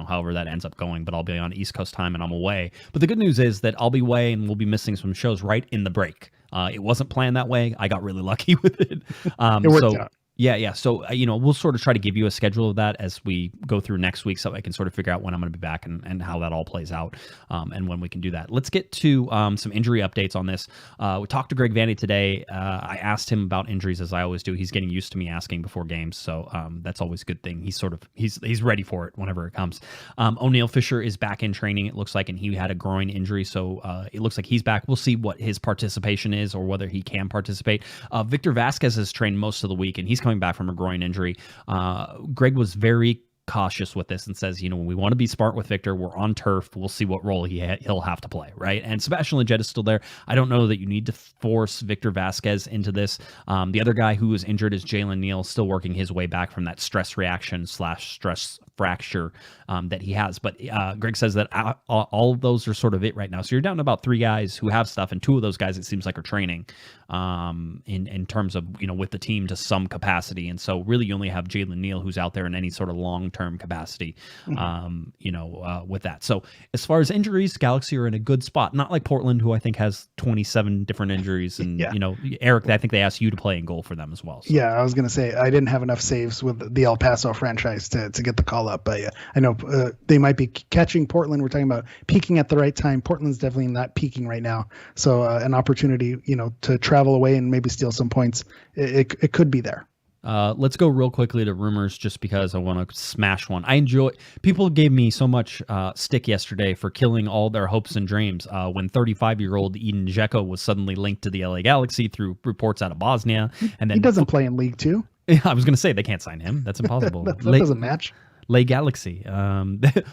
however that ends up going. But I'll be on East Coast time and I'm away. But the good news is that I'll be away and we'll be missing some shows right in the break. It wasn't planned that way. I got really lucky with it. It worked out. Yeah. So, we'll sort of try to give you a schedule of that as we go through next week so I can sort of figure out when I'm going to be back and how that all plays out and when we can do that. Let's get to some injury updates on this. We talked to Greg Vandy today. I asked him about injuries as I always do. He's getting used to me asking before games, so that's always a good thing. He's ready for it whenever it comes. O'Neal Fisher is back in training, it looks like, and he had a groin injury, so it looks like he's back. We'll see what his participation is or whether he can participate. Victor Vasquez has trained most of the week, and he's coming back from a groin injury. Greg was very cautious with this and says, we want to be smart with Victor. We're on turf. We'll see what role he'll have to play, right? And Sebastian Lletget is still there. I don't know that you need to force Victor Vasquez into this. The other guy who was injured is Jalen Neal, still working his way back from that stress reaction / stress fracture that he has. But Greg says that all of those are sort of it right now. So you're down to about 3 guys who have stuff, and 2 of those guys it seems like are training in terms of, with the team to some capacity. And so really you only have Jalen Neal who's out there in any sort of long-term capacity, with that. So as far as injuries, Galaxy are in a good spot. Not like Portland, who I think has 27 different injuries. And, Eric, I think they asked you to play in goal for them as well. So. Yeah, I was going to say, I didn't have enough saves with the El Paso franchise to get the call up. But I know they might be catching Portland. We're talking about peaking at the right time. Portland's definitely not peaking right now. So an opportunity, to travel away and maybe steal some points, it could be there. Let's go real quickly to rumors just because I want to smash one. People gave me so much stick yesterday for killing all their hopes and dreams when 35-year-old Edin Dzeko was suddenly linked to the LA Galaxy through reports out of Bosnia. And then he doesn't play in League Two. I was going to say they can't sign him. That's impossible. that doesn't match. LA Galaxy.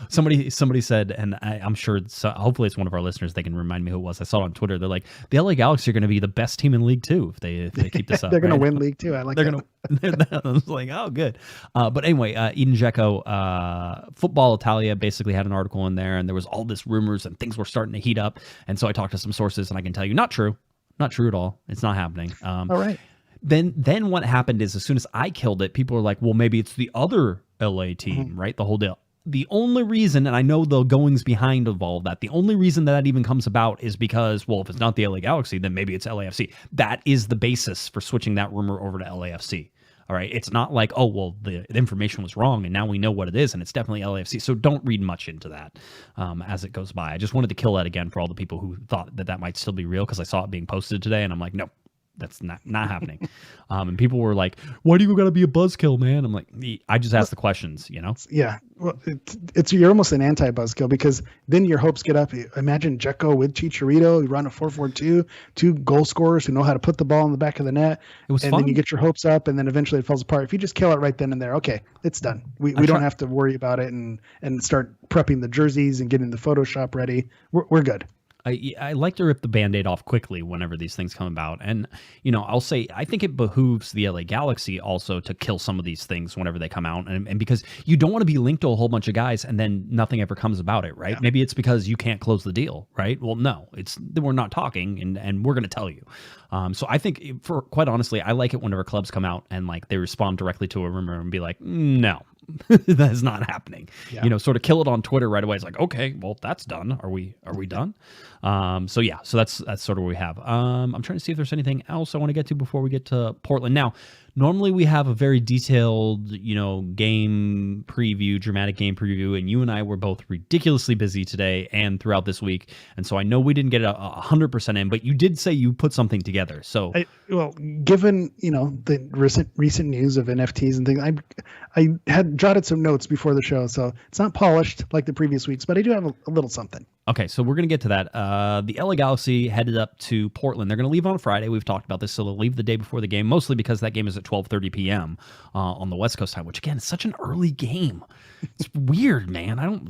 Somebody said, and I'm sure, hopefully it's one of our listeners. They can remind me who it was. I saw it on Twitter. They're like, the LA Galaxy are going to be the best team in League Two if they keep this up. They're going to win League Two. I like. They're going to. I was like, oh, good. But anyway, Edin Dzeko, Football Italia basically had an article in there, and there was all this rumors and things were starting to heat up. And so I talked to some sources, and I can tell you, not true at all. It's not happening. All right. Then what happened is, as soon as I killed it, people were like, well, maybe it's the other LA team, right? The whole deal. The only reason, and I know the goings behind of all of that, the only reason that even comes about is because, well, if it's not the LA Galaxy, then maybe it's LAFC. That is the basis for switching that rumor over to LAFC. All right. It's not like, oh, well, the information was wrong and now we know what it is, and it's definitely LAFC. So don't read much into that as it goes by. I just wanted to kill that again for all the people who thought that might still be real, because I saw it being posted today and I'm like, no. That's not happening. And people were like, why do you got to be a buzzkill, man? I'm like, I just ask the questions, Yeah. Well, you're almost an anti-buzzkill, because then your hopes get up. Imagine Dzeko with Chicharito. You run a 4-4-2, 2 goal scorers who know how to put the ball in the back of the net. It was and fun. Then you get your hopes up, and then eventually it falls apart. If you just kill it right then and there, okay, it's done. We don't have to worry about it and start prepping the jerseys and getting the Photoshop ready. We're good. I like to rip the Band-Aid off quickly whenever these things come about. And, I'll say, I think it behooves the LA Galaxy also to kill some of these things whenever they come out. And because you don't want to be linked to a whole bunch of guys and then nothing ever comes about it, right? Yeah. Maybe it's because you can't close the deal, right? Well, no, we're not talking and we're going to tell you. So I think, for quite honestly, I like it whenever clubs come out and like they respond directly to a rumor and be like, no. That is not happening. Yeah. Sort of kill it on Twitter right away. It's like, okay, well, that's done. Are we done? So that's sort of what we have. I'm trying to see if there's anything else I want to get to before we get to Portland. Now, Normally we have a very detailed, game preview, dramatic game preview, and you and I were both ridiculously busy today and throughout this week. And so I know we didn't get 100% in, but you did say you put something together. So given, the recent news of NFTs and things, I had jotted some notes before the show, so it's not polished like the previous weeks, but I do have a little something. Okay, so we're going to get to that. The LA Galaxy headed up to Portland. They're going to leave on Friday. We've talked about this, so they'll leave the day before the game, mostly because that game is at 12:30 p.m. On the West Coast time, which again is such an early game. It's weird, man. I don't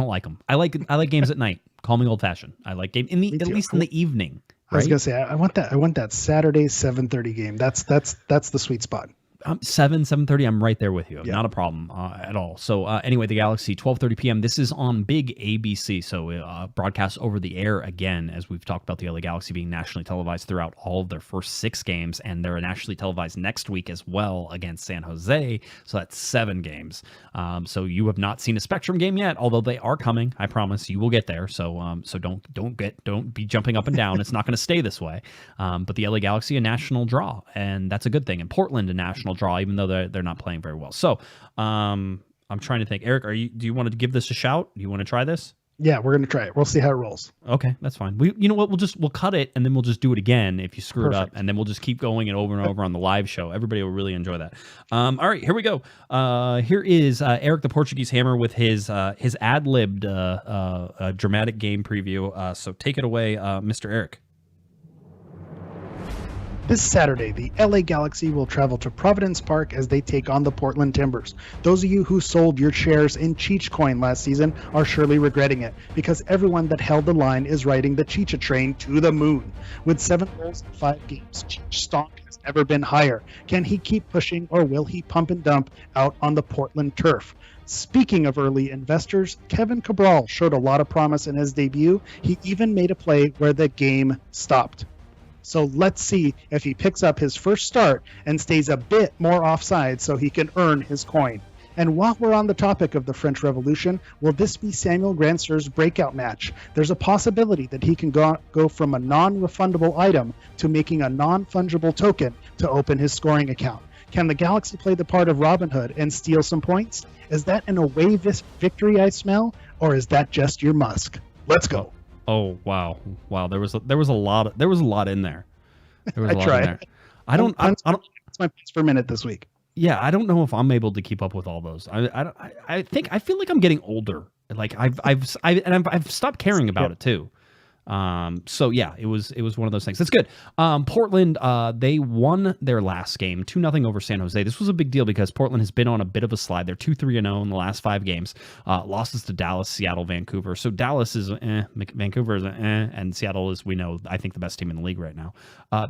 like them. I like games at night. Call me old fashioned. I like game at least in the evening. Right? I was gonna say I want that Saturday 7:30 game. That's the sweet spot. 7:30. I'm right there with you. Yeah. Not a problem at all. So anyway, the Galaxy, 12:30 p.m. This is on Big ABC. So broadcast over the air again, as we've talked about the LA Galaxy being nationally televised throughout all of their first 6 games, and they're nationally televised next week as well against San Jose. So that's 7 games. So you have not seen a Spectrum game yet, although they are coming. I promise you will get there. So don't be jumping up and down. It's not going to stay this way. But the LA Galaxy, a national draw, and that's a good thing. And Portland, a national draw, even though they're not playing very well. So I'm trying to think. Eric, do you want to give this a shout? Do you want to try this? Yeah, we're going to try it. We'll see how it rolls. Okay, that's fine. You know what? We'll cut it and then we'll just do it again if you screw it up, and then we'll just keep going and over on the live show. Everybody will really enjoy that. All right, here we go. Here is Eric the Portuguese Hammer with his ad-libbed dramatic game preview. So take it away, Mr. Eric. This Saturday, the LA Galaxy will travel to Providence Park as they take on the Portland Timbers. Those of you who sold your shares in Cheech Coin last season are surely regretting it, because everyone that held the line is riding the Chicha train to the moon. With 7 goals in 5 games, Cheech stock has never been higher. Can he keep pushing, or will he pump and dump out on the Portland turf? Speaking of early investors, Kevin Cabral showed a lot of promise in his debut. He even made a play where the game stopped. So let's see if he picks up his first start and stays a bit more offside so he can earn his coin. And while we're on the topic of the French Revolution, will this be Samuel Grandsir's breakout match? There's a possibility that he can go from a non-refundable item to making a non-fungible token to open his scoring account. Can the Galaxy play the part of Robin Hood and steal some points? Is that an away victory I smell, or is that just your Musk? Let's go. Oh wow! There was a lot in there. I tried. I don't. That's my points per minute this week. Yeah, I don't know if I'm able to keep up with all those. I feel like I'm getting older. Like I've stopped caring about it too. So yeah, it was one of those things. That's good. Portland, they won their last game 2-0 over San Jose. This was a big deal because Portland has been on a bit of a slide. They're 2-3-0 in the last 5 games. Losses to Dallas, Seattle, Vancouver. So Dallas is Vancouver is and Seattle is, we know, I think the best team in the league right now.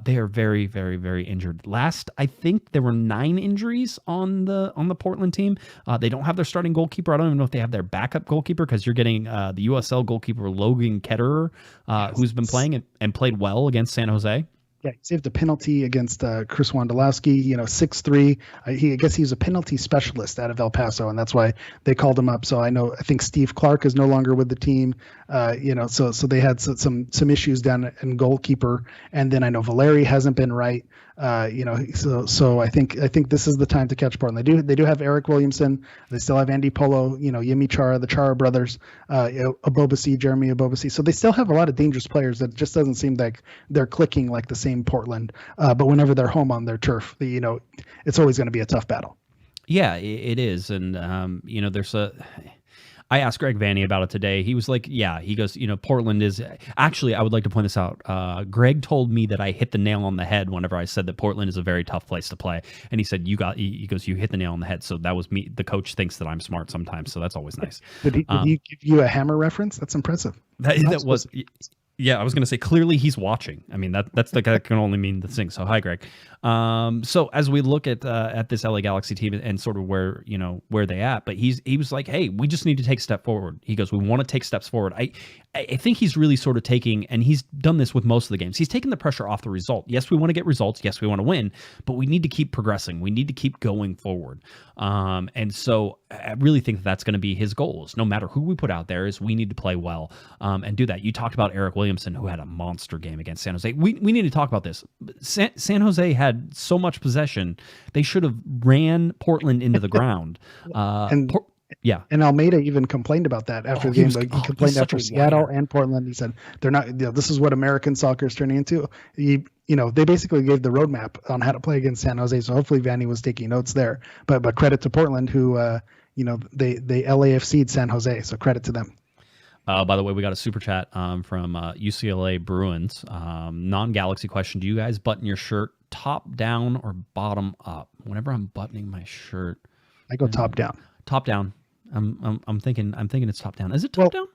They are very, very, very injured. Last, I think there were 9 injuries on the Portland team. They don't have their starting goalkeeper. I don't even know if they have their backup goalkeeper, because you're getting the USL goalkeeper Logan Ketterer, who's been playing and played well against San Jose. Yeah, he saved a penalty against Chris Wondolowski, 6'3". I guess he was a penalty specialist out of El Paso, and that's why they called him up. So I think Steve Clark is no longer with the team. So they had some issues down in goalkeeper, and then I know Valeri hasn't been right. So I think this is the time to catch Portland. They do have Eric Williamson. They still have Andy Polo, Yimi Chara, the Chara brothers, Jeremy Abobasi. So they still have a lot of dangerous players that just doesn't seem like they're clicking like the same Portland. But whenever they're home on their turf, it's always going to be a tough battle. Yeah, it is. And, I asked Greg Vanny about it today. He was like, yeah, he goes, Portland is actually, I would like to point this out. Greg told me that I hit the nail on the head whenever I said that Portland is a very tough place to play. And he said, you hit the nail on the head. So that was me. The coach thinks that I'm smart sometimes. So that's always nice. Did he give you a hammer reference? That's impressive. That was, yeah, I was going to say, clearly he's watching. I mean, that can only mean the thing. So hi, Greg. So as we look at this LA Galaxy team and sort of where they at, but he was like, hey, we just need to take a step forward. He goes, we want to take steps forward. I think he's really sort of taking, and he's done this with most of the games, he's taking the pressure off the result. Yes, we want to get results. Yes, we want to win, but we need to keep progressing. We need to keep going forward. And so I really think that's going to be his goals. No matter who we put out there, is we need to play well and do that. You talked about Eric Williamson. Williamson, who had a monster game against San Jose. We need to talk about this. San Jose had so much possession, they should have ran Portland into the ground. And And Almeida even complained about that after the game. He complained after Seattle and Portland. He said they're not. This is what American soccer is turning into. They basically gave the roadmap on how to play against San Jose. So hopefully Vanny was taking notes there. But credit to Portland, who they LAFC'd San Jose. So credit to them. By the way, we got a super chat from UCLA Bruins. Non-Galaxy question: do you guys button your shirt top down or bottom up? Whenever I'm buttoning my shirt, I go top down. Top down. I'm thinking it's top down. Is it top down?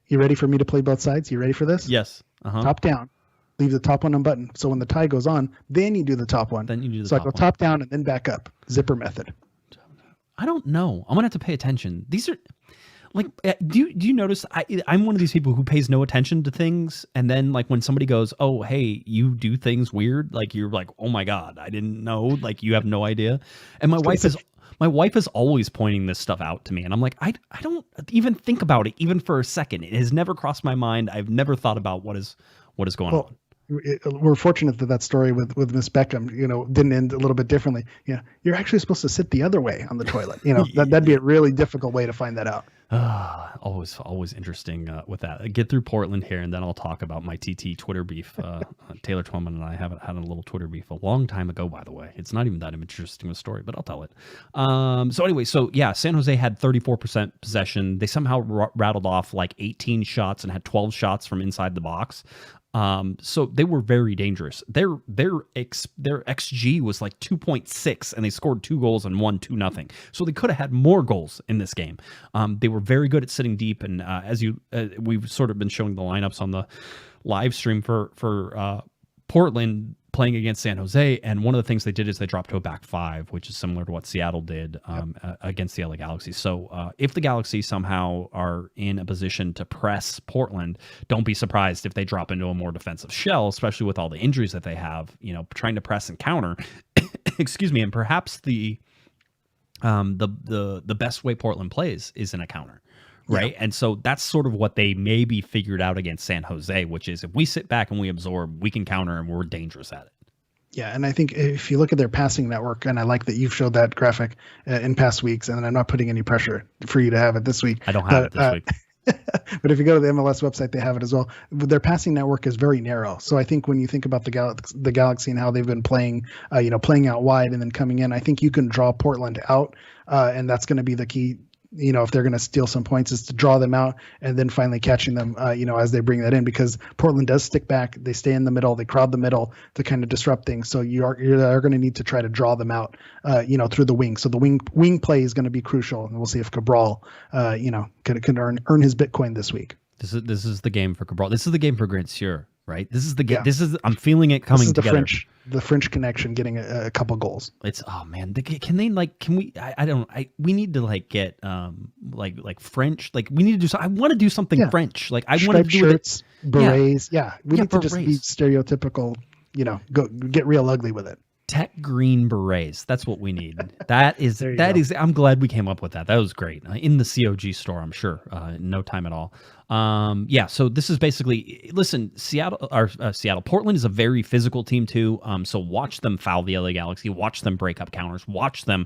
You ready for me to play both sides? You ready for this? Yes. Uh-huh. Top down. Leave the top one unbuttoned. So when the tie goes on, then you do the top one. Then you do the so top I go one. top down and then back up. Zipper method. I don't know. I'm gonna have to pay attention. These are like, do you notice? I'm one of these people who pays no attention to things, and then like when somebody goes, "Oh, hey, you do things weird," like you're like, "Oh my god, I didn't know." Like you have no idea. And my wife is always pointing this stuff out to me, and I'm like, I don't even think about it even for a second. It has never crossed my mind. I've never thought about what is going on. We're fortunate that story with Miss Beckham, didn't end a little bit differently. You're actually supposed to sit the other way on the toilet. That'd be a really difficult way to find that out. Always interesting with that. Get through Portland here, and then I'll talk about my TT Twitter beef. Taylor Twellman and I haven't had a little Twitter beef a long time ago, by the way. It's not even that interesting a story, but I'll tell it. So anyway, San Jose had 34% possession. They somehow rattled off like 18 shots and had 12 shots from inside the box. So they were very dangerous. Their XG was like 2.6, and they scored 2 goals and won 2-0. So they could have had more goals in this game. They were very good at sitting deep, and we've sort of been showing the lineups on the live stream for Portland playing against San Jose, and one of the things they did is they dropped to a back 5, which is similar to what Seattle did against the LA Galaxy. So if the Galaxy somehow are in a position to press Portland, don't be surprised if they drop into a more defensive shell, especially with all the injuries that they have, trying to press and counter. Excuse me, and perhaps the best way Portland plays is in a counter. Right. Yeah. And so that's sort of what they maybe figured out against San Jose, which is if we sit back and we absorb, we can counter and we're dangerous at it. Yeah. And I think if you look at their passing network, and I like that you've showed that graphic in past weeks, and I'm not putting any pressure for you to have it this week. I don't have it this week. But if you go to the MLS website, they have it as well. Their passing network is very narrow. So I think when you think about the Galaxy and how they've been playing, playing out wide and then coming in, I think you can draw Portland out. And that's going to be the key. If they're going to steal some points, is to draw them out and then finally catching them, as they bring that in, because Portland does stick back. They stay in the middle. They crowd the middle to kind of disrupt things. So you're going to need to try to draw them out, through the wing. So the wing play is going to be crucial. And we'll see if Cabral, can earn his Bitcoin this week. This is the game for Cabral. This is the game for Grandsure, right? This is the game. Yeah. I'm feeling it coming together. The French connection getting a couple goals. It's we need to get French, we need to do I want to do something French. I want to do shirts, berets. Yeah. We need to just be stereotypical, go get real ugly with it. Tech green berets. That's what we need. That is I'm glad we came up with that. That was great. In the COG store, I'm sure. In no time at all. So this is basically, listen, Portland is a very physical team too. So watch them foul the LA Galaxy, watch them break up counters, watch them,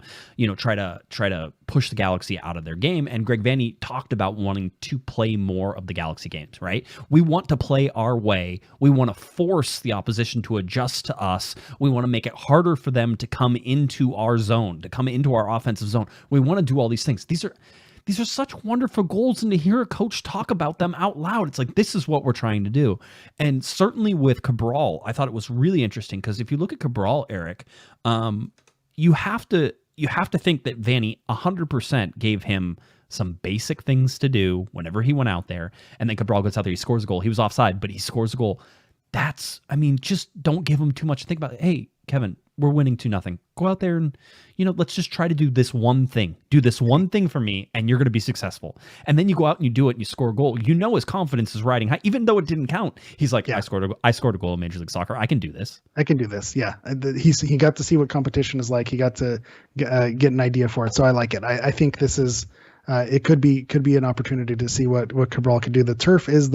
try to push the Galaxy out of their game. And Greg Vanney talked about wanting to play more of the Galaxy games, right? We want to play our way. We want to force the opposition to adjust to us. We want to make it harder for them to come into our zone, to come into our offensive zone. We want to do all these things. These are such wonderful goals, and to hear a coach talk about them out loud, it's like, this is what we're trying to do. And certainly with Cabral, I thought it was really interesting, because if you look at Cabral, Eric, you have to think that Vanney 100% gave him some basic things to do whenever he went out there, and then Cabral goes out there, he scores a goal. He was offside, but he scores a goal. Just don't give him too much to think about. Hey, Kevin, we're winning 2-0. Go out there and, let's just try to do this one thing. Do this one thing for me, and you're going to be successful. And then you go out and you do it and you score a goal. His confidence is riding high, even though it didn't count. He's like, I scored a goal in Major League Soccer. I can do this. Yeah. He got to see what competition is like. He got to get an idea for it. So I like it. I think this is, it could be an opportunity to see what Cabral could do. The turf is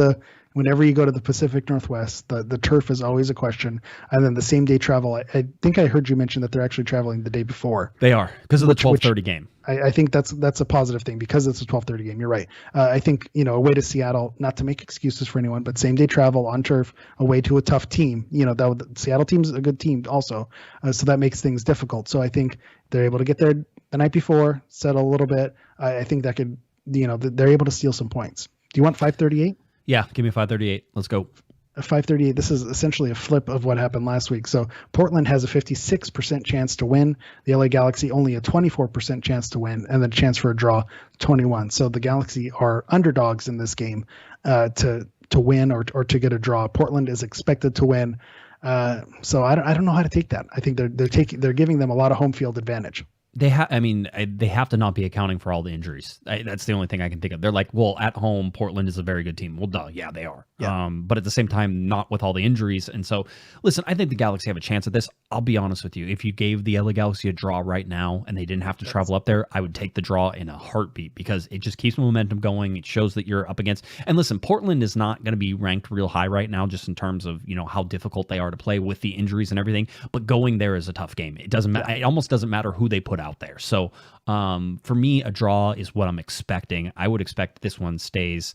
Whenever you go to the Pacific Northwest, the turf is always a question. And then the same day travel, I think I heard you mention that they're actually traveling the day before. They are, because of the 12:30 game. I think that's a positive thing because it's a 12:30 game. You're right. I think, away to Seattle, not to make excuses for anyone, but same day travel on turf away to a tough team. The Seattle team's a good team also, so that makes things difficult. So I think they're able to get there the night before, settle a little bit. I think that could, they're able to steal some points. Do you want 538? Yeah, give me 538. Let's go. 538. This is essentially a flip of what happened last week. So Portland has a 56% chance to win. The LA Galaxy only a 24% chance to win, and then a chance for a draw, 21. So the Galaxy are underdogs in this game to win or to get a draw. Portland is expected to win. So I don't know how to take that. I think they're giving them a lot of home field advantage. They have to not be accounting for all the injuries. That's the only thing I can think of. They're like, well, at home, Portland is a very good team. Well, duh, yeah, they are. Yeah. But at the same time, not with all the injuries. And so, listen, I think the Galaxy have a chance at this. I'll be honest with you. If you gave the LA Galaxy a draw right now and they didn't have to travel up there, I would take the draw in a heartbeat because it just keeps momentum going. It shows that you're up against. And listen, Portland is not going to be ranked real high right now, just in terms of how difficult they are to play with the injuries and everything. But going there is a tough game. It doesn't matter. It almost doesn't matter who they put out there. So for me, a draw is what I'm expecting. I would expect this one stays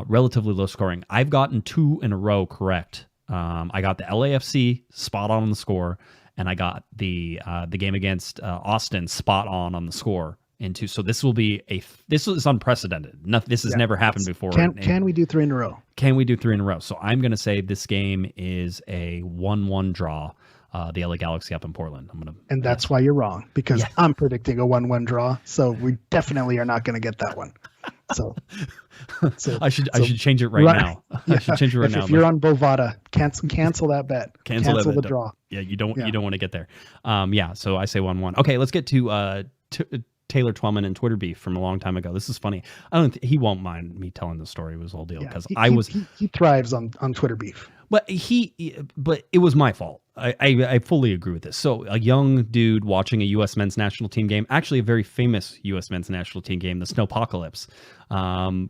relatively low scoring. I've gotten 2 in a row correct. I got the LAFC spot on the score, and I got the game against Austin spot on the score. So this is unprecedented. This has never happened before. Can we do 3 in a row? Can we do 3 in a row? So I'm going to say this game is a 1-1 draw. The LA Galaxy up in Portland. And that's why you're wrong, because I'm predicting a 1-1 draw. So we definitely are not going to get that one. So I should change it right now. I should change it right now. If you're on Bovada, cancel that bet. Cancel the draw. Yeah, you don't want to get there. So I say 1-1. Okay, let's get to Taylor Twellman and Twitter beef from a long time ago. This is funny. He won't mind me telling the story. It was the whole deal because he thrives on Twitter beef. But it was my fault. I fully agree with this. So a young dude watching a U.S. men's national team game, actually a very famous U.S. men's national team game, the Snowpocalypse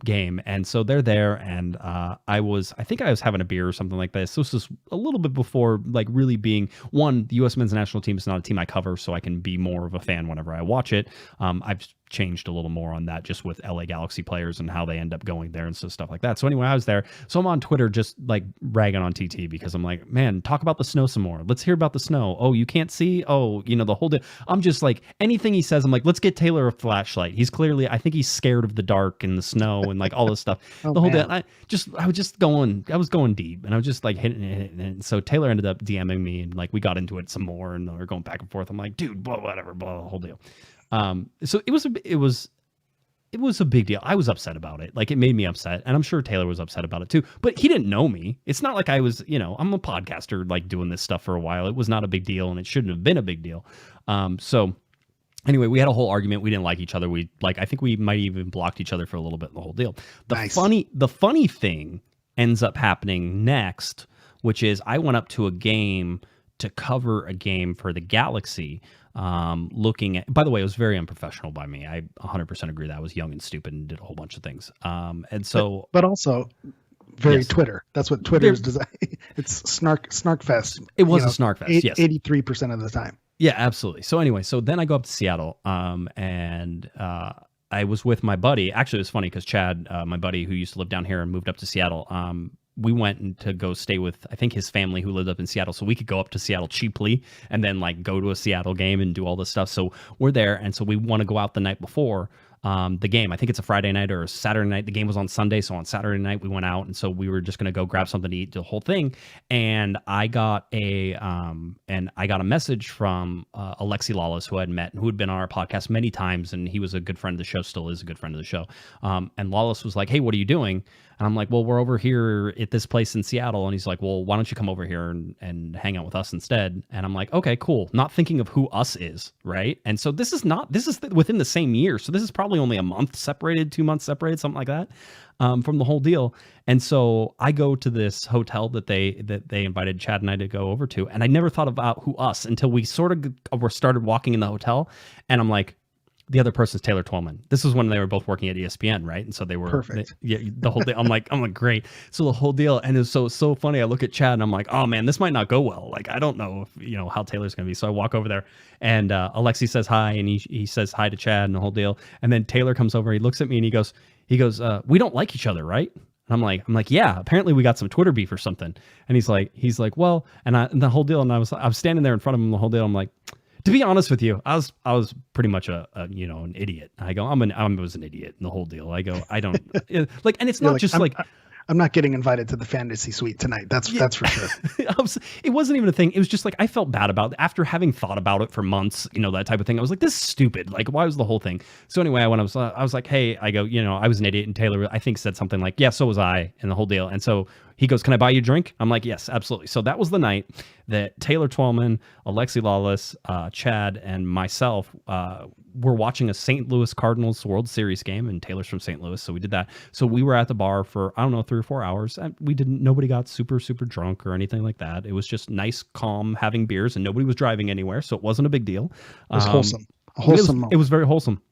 game. And so they're there, and I think I was having a beer or something like this. So this is a little bit before like really being the U.S. men's national team is not a team I cover, so I can be more of a fan whenever I watch it. I've changed a little more on that just with LA Galaxy players and how they end up going there and stuff like that. So anyway, I was there. So I'm on Twitter just like ragging on TT because I'm like, man, talk about the snow some more. Let's hear about the snow. Oh, you can't see? Oh, the whole day. I'm just like, anything he says, I'm like, let's get Taylor a flashlight. He's clearly, I think he's scared of the dark and the snow and like all this stuff. The whole day. I was going deep and I was just like hitting it. And so Taylor ended up DMing me and like we got into it some more and we were going back and forth. I'm like, dude, blah, whatever, blah, the whole deal. So it was a big deal. I was upset about it. Like it made me upset, and I'm sure Taylor was upset about it too. But he didn't know me. It's not like I was, I'm a podcaster like doing this stuff for a while. It was not a big deal, and it shouldn't have been a big deal. So anyway, we had a whole argument. We didn't like each other. I think we might even blocked each other for a little bit in the whole deal. The funny thing ends up happening next, which is I went up to a game to cover a game for the Galaxy. Looking at, by the way, it was very unprofessional by me. I 100% agree that I was young and stupid and did a whole bunch of things. And so, but also very Twitter. That's what Twitter is designed. It's snark fest. It was a snark fest. Yes, 83% of the time. Yeah, absolutely. So anyway, then I go up to Seattle, and I was with my buddy. Actually, it was funny because Chad, my buddy who used to live down here and moved up to Seattle, we went to go stay with, I think, his family who lived up in Seattle. So we could go up to Seattle cheaply and then like go to a Seattle game and do all this stuff. So we're there. And so we want to go out the night before the game. I think it's a Friday night or a Saturday night. The game was on Sunday. So on Saturday night we went out. And so we were just going to go grab something to eat, the whole thing. And I got a message from Alexi Lawless, who I had met and who had been on our podcast many times. And he was a good friend of the show, still is a good friend of the show. And Lawless was like, hey, what are you doing? And I'm like, well, we're over here at this place in Seattle. And he's like, well, why don't you come over here and hang out with us instead? And I'm like, okay, cool. Not thinking of who us is, right? And so this is within the same year. So this is probably only a month separated, 2 months separated, something like that, from the whole deal. And so I go to this hotel that they invited Chad and I to go over to. And I never thought about who us until we sort of started walking in the hotel. And I'm like, The other person's Taylor Twellman. This was when they were both working at ESPN, right? And so they were Perfect. the whole day. I'm like, great. So the whole deal, and it's so funny. I look at Chad and I'm like, oh man, this might not go well. Like, I don't know if how Taylor's gonna be. So I walk over there, and Alexi says hi, and he says hi to Chad and the whole deal. And then Taylor comes over, he looks at me, and he goes, we don't like each other, right? And I'm like, yeah, apparently we got some Twitter beef or something. And he's like, well, and the whole deal, and I was standing there in front of him the whole deal. I'm like, to be honest with you, I was pretty much an idiot. I go, I was an idiot in the whole deal. I go, I don't like, and it's not just I'm not getting invited to the fantasy suite tonight. That's for sure. It wasn't even a thing. It was just like, I felt bad about it after having thought about it for months, that type of thing. I was like, this is stupid. Like, why was the whole thing? So anyway, I was like, hey, I go, I was an idiot. And Taylor, I think, said something like, yeah, so was I, and the whole deal. And so he goes, can I buy you a drink? I'm like, yes, absolutely. So that was the night that Taylor Twellman, Alexi Lawless, Chad, and myself were watching a St. Louis Cardinals World Series game, and Taylor's from St. Louis, so we did that. So we were at the bar for, I don't know, 3 or 4 hours. And nobody got super, super drunk or anything like that. It was just nice, calm, having beers, and nobody was driving anywhere, so it wasn't a big deal. It was wholesome. A wholesome moment. It was very wholesome.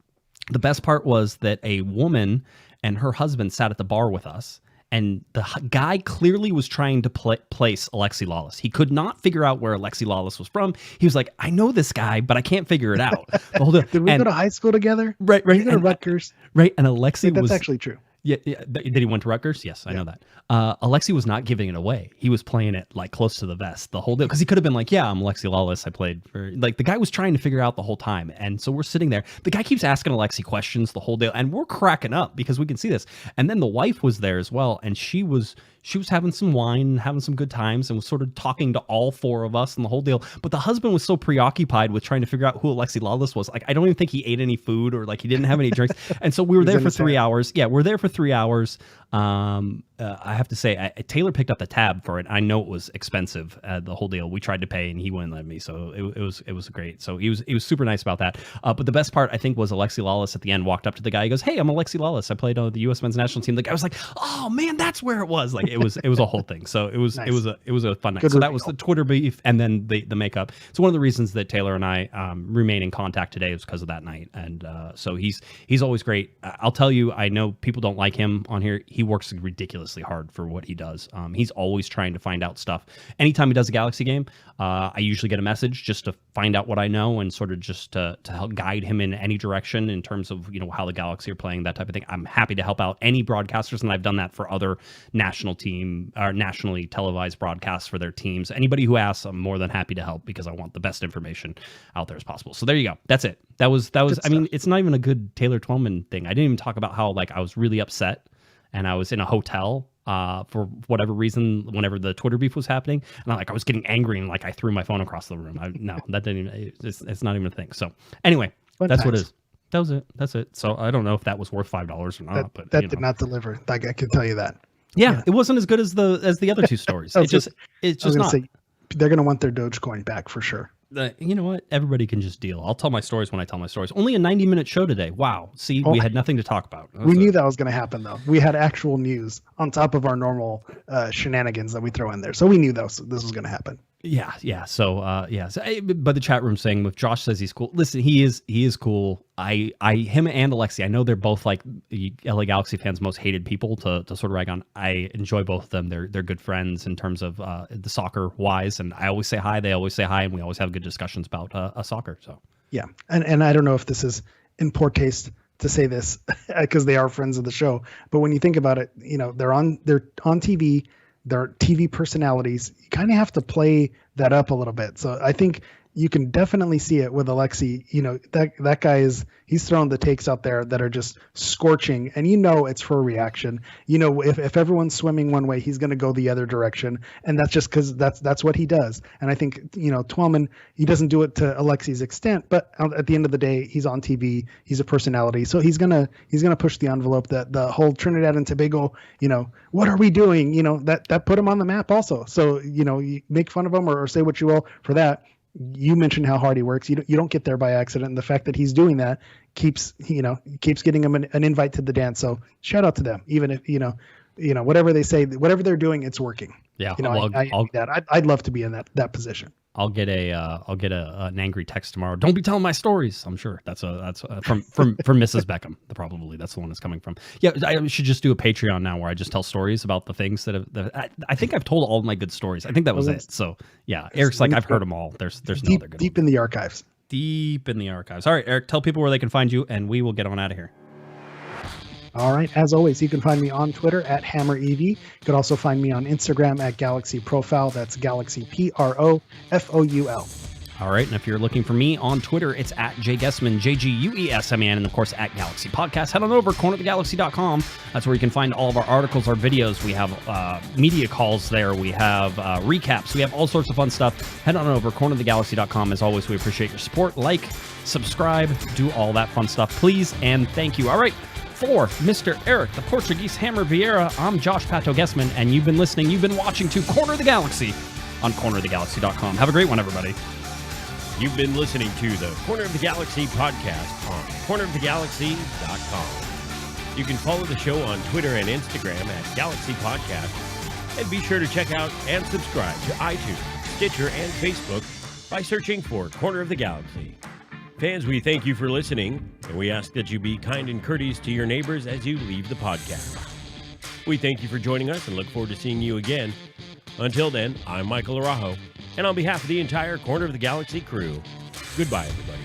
The best part was that a woman and her husband sat at the bar with us, and the guy clearly was trying to place Alexi Lawless. He could not figure out where Alexi Lawless was from. He was like, I know this guy, but I can't figure it out. Did we go to high school together? Right. Did we go to Rutgers? Right, and Alexi That's actually true. Yeah. Did he went to Rutgers? Yes, I know that. Alexi was not giving it away. He was playing it like close to the vest the whole deal, because he could have been like, yeah, I'm Alexi Lawless. I played for, like, the guy was trying to figure out the whole time. And so we're sitting there. The guy keeps asking Alexi questions the whole deal, and we're cracking up because we can see this. And then the wife was there as well, and she was having some wine, having some good times, and was sort of talking to all 4 of us and the whole deal. But the husband was so preoccupied with trying to figure out who Alexi Lawless was. Like, I don't even think he ate any food, or like he didn't have any drinks. And so we were there for 3 hours. Yeah, we're there for 3 hours. I have to say, Taylor picked up the tab for it. I know it was expensive, the whole deal. We tried to pay and he wouldn't let me, so it was great. So he was super nice about that. But the best part, I think, was Alexi Lawless at the end walked up to the guy. He goes, "Hey, I'm Alexi Lawless. I played on the U.S. men's national team." The guy was like, "Oh man, that's where it was." Like, it was a whole thing. So it was nice. it was a fun night. Good so reveal. That was the Twitter beef, and then the makeup. So one of the reasons that Taylor and I remain in contact today is because of that night. And so he's always great. I'll tell you, I know people don't like him on here. He works ridiculously hard for what he does. He's always trying to find out stuff. Anytime he does a Galaxy game, I usually get a message just to find out what I know, and sort of just to help guide him in any direction in terms of how the Galaxy are playing, that type of thing. I'm happy to help out any broadcasters, and I've done that for other national team or nationally televised broadcasts for their teams. Anybody who asks, I'm more than happy to help, because I want the best information out there as possible. So there you go. That's it. That was. I mean, it's not even a good Taylor Twellman thing. I didn't even talk about how, like, I was really upset and I was in a hotel for whatever reason whenever the Twitter beef was happening, and I was getting angry, and like I threw my phone across the room. No, that didn't even, it's not even a thing. So anyway, that's what it is. That was it. That's it. So I don't know if that was worth $5 or not, but that did not deliver. Like, I can tell you that. Yeah, it wasn't as good as the other two stories. It's just not. Say, they're going to want their Dogecoin back for sure. You know what? Everybody can just deal. I'll tell my stories when I tell my stories. Only a 90-minute show today. Wow. See, we had nothing to talk about. We knew that was going to happen, though. We had actual news on top of our normal shenanigans that we throw in there. So we knew this was going to happen. Yeah. So, but the chat room saying, if Josh says he's cool, listen, he is cool. Him and Alexi, I know they're both like LA Galaxy fans' most hated people to sort of rag on. I enjoy both of them. They're good friends in terms of the soccer wise, and I always say hi. They always say hi, and we always have good discussions about soccer. So yeah, and I don't know if this is in poor taste to say this because they are friends of the show, but when you think about it, they're on TV. They're TV personalities. You kind of have to play that up a little bit. So I think you can definitely see it with Alexi. That guy he's throwing the takes out there that are just scorching, and it's for a reaction. If everyone's swimming one way, he's going to go the other direction, and that's just because that's what he does. And I think Twellman, he doesn't do it to Alexi's extent, but at the end of the day, he's on TV, he's a personality, so he's gonna push the envelope. That the whole Trinidad and Tobago, what are we doing? That put him on the map also. So you make fun of him or say what you will for that. You mentioned how hard he works. You don't get there by accident. And the fact that he's doing that keeps getting him an invite to the dance. So shout out to them. Even if, whatever they say, whatever they're doing, it's working. Yeah. I'd love to be in that position. an angry text tomorrow. Don't be telling my stories. I'm sure that's from Mrs. Beckham. Probably that's the one it's coming from. Yeah, I should just do a Patreon now where I just tell stories about the things I think I've told all of my good stories. I think that was it. So yeah, Eric's like, I've heard them all. There's no other good deep one. in the archives. Deep in the archives. All right, Eric, tell people where they can find you, and we will get on out of here. All right. As always, you can find me on Twitter at HammerEV. You can also find me on Instagram at Galaxy Profile. That's Galaxy PROFOUL. All right. And if you're looking for me on Twitter, it's at Guesman, JGUESMAN, and of course at Galaxy Podcast. Head on over cornerofthegalaxy.com. That's where you can find all of our articles, our videos. We have media calls there. We have recaps. We have all sorts of fun stuff. Head on over cornerofthegalaxy.com. As always, we appreciate your support. Like, subscribe, do all that fun stuff, please, and thank you. All right. For Mr. Eric, the Portuguese Hammer Vieira, I'm Josh Pato Guesman, and you've been watching to Corner of the Galaxy on cornerofthegalaxy.com. Have a great one, everybody. You've been listening to the Corner of the Galaxy podcast on cornerofthegalaxy.com. You can follow the show on Twitter and Instagram at Galaxy Podcast, and be sure to check out and subscribe to iTunes, Stitcher, and Facebook by searching for Corner of the Galaxy. Fans, we thank you for listening, and we ask that you be kind and courteous to your neighbors as you leave the podcast. We thank you for joining us and look forward to seeing you again. Until then, I'm Michael Araujo, and on behalf of the entire Corner of the Galaxy crew, goodbye, everybody.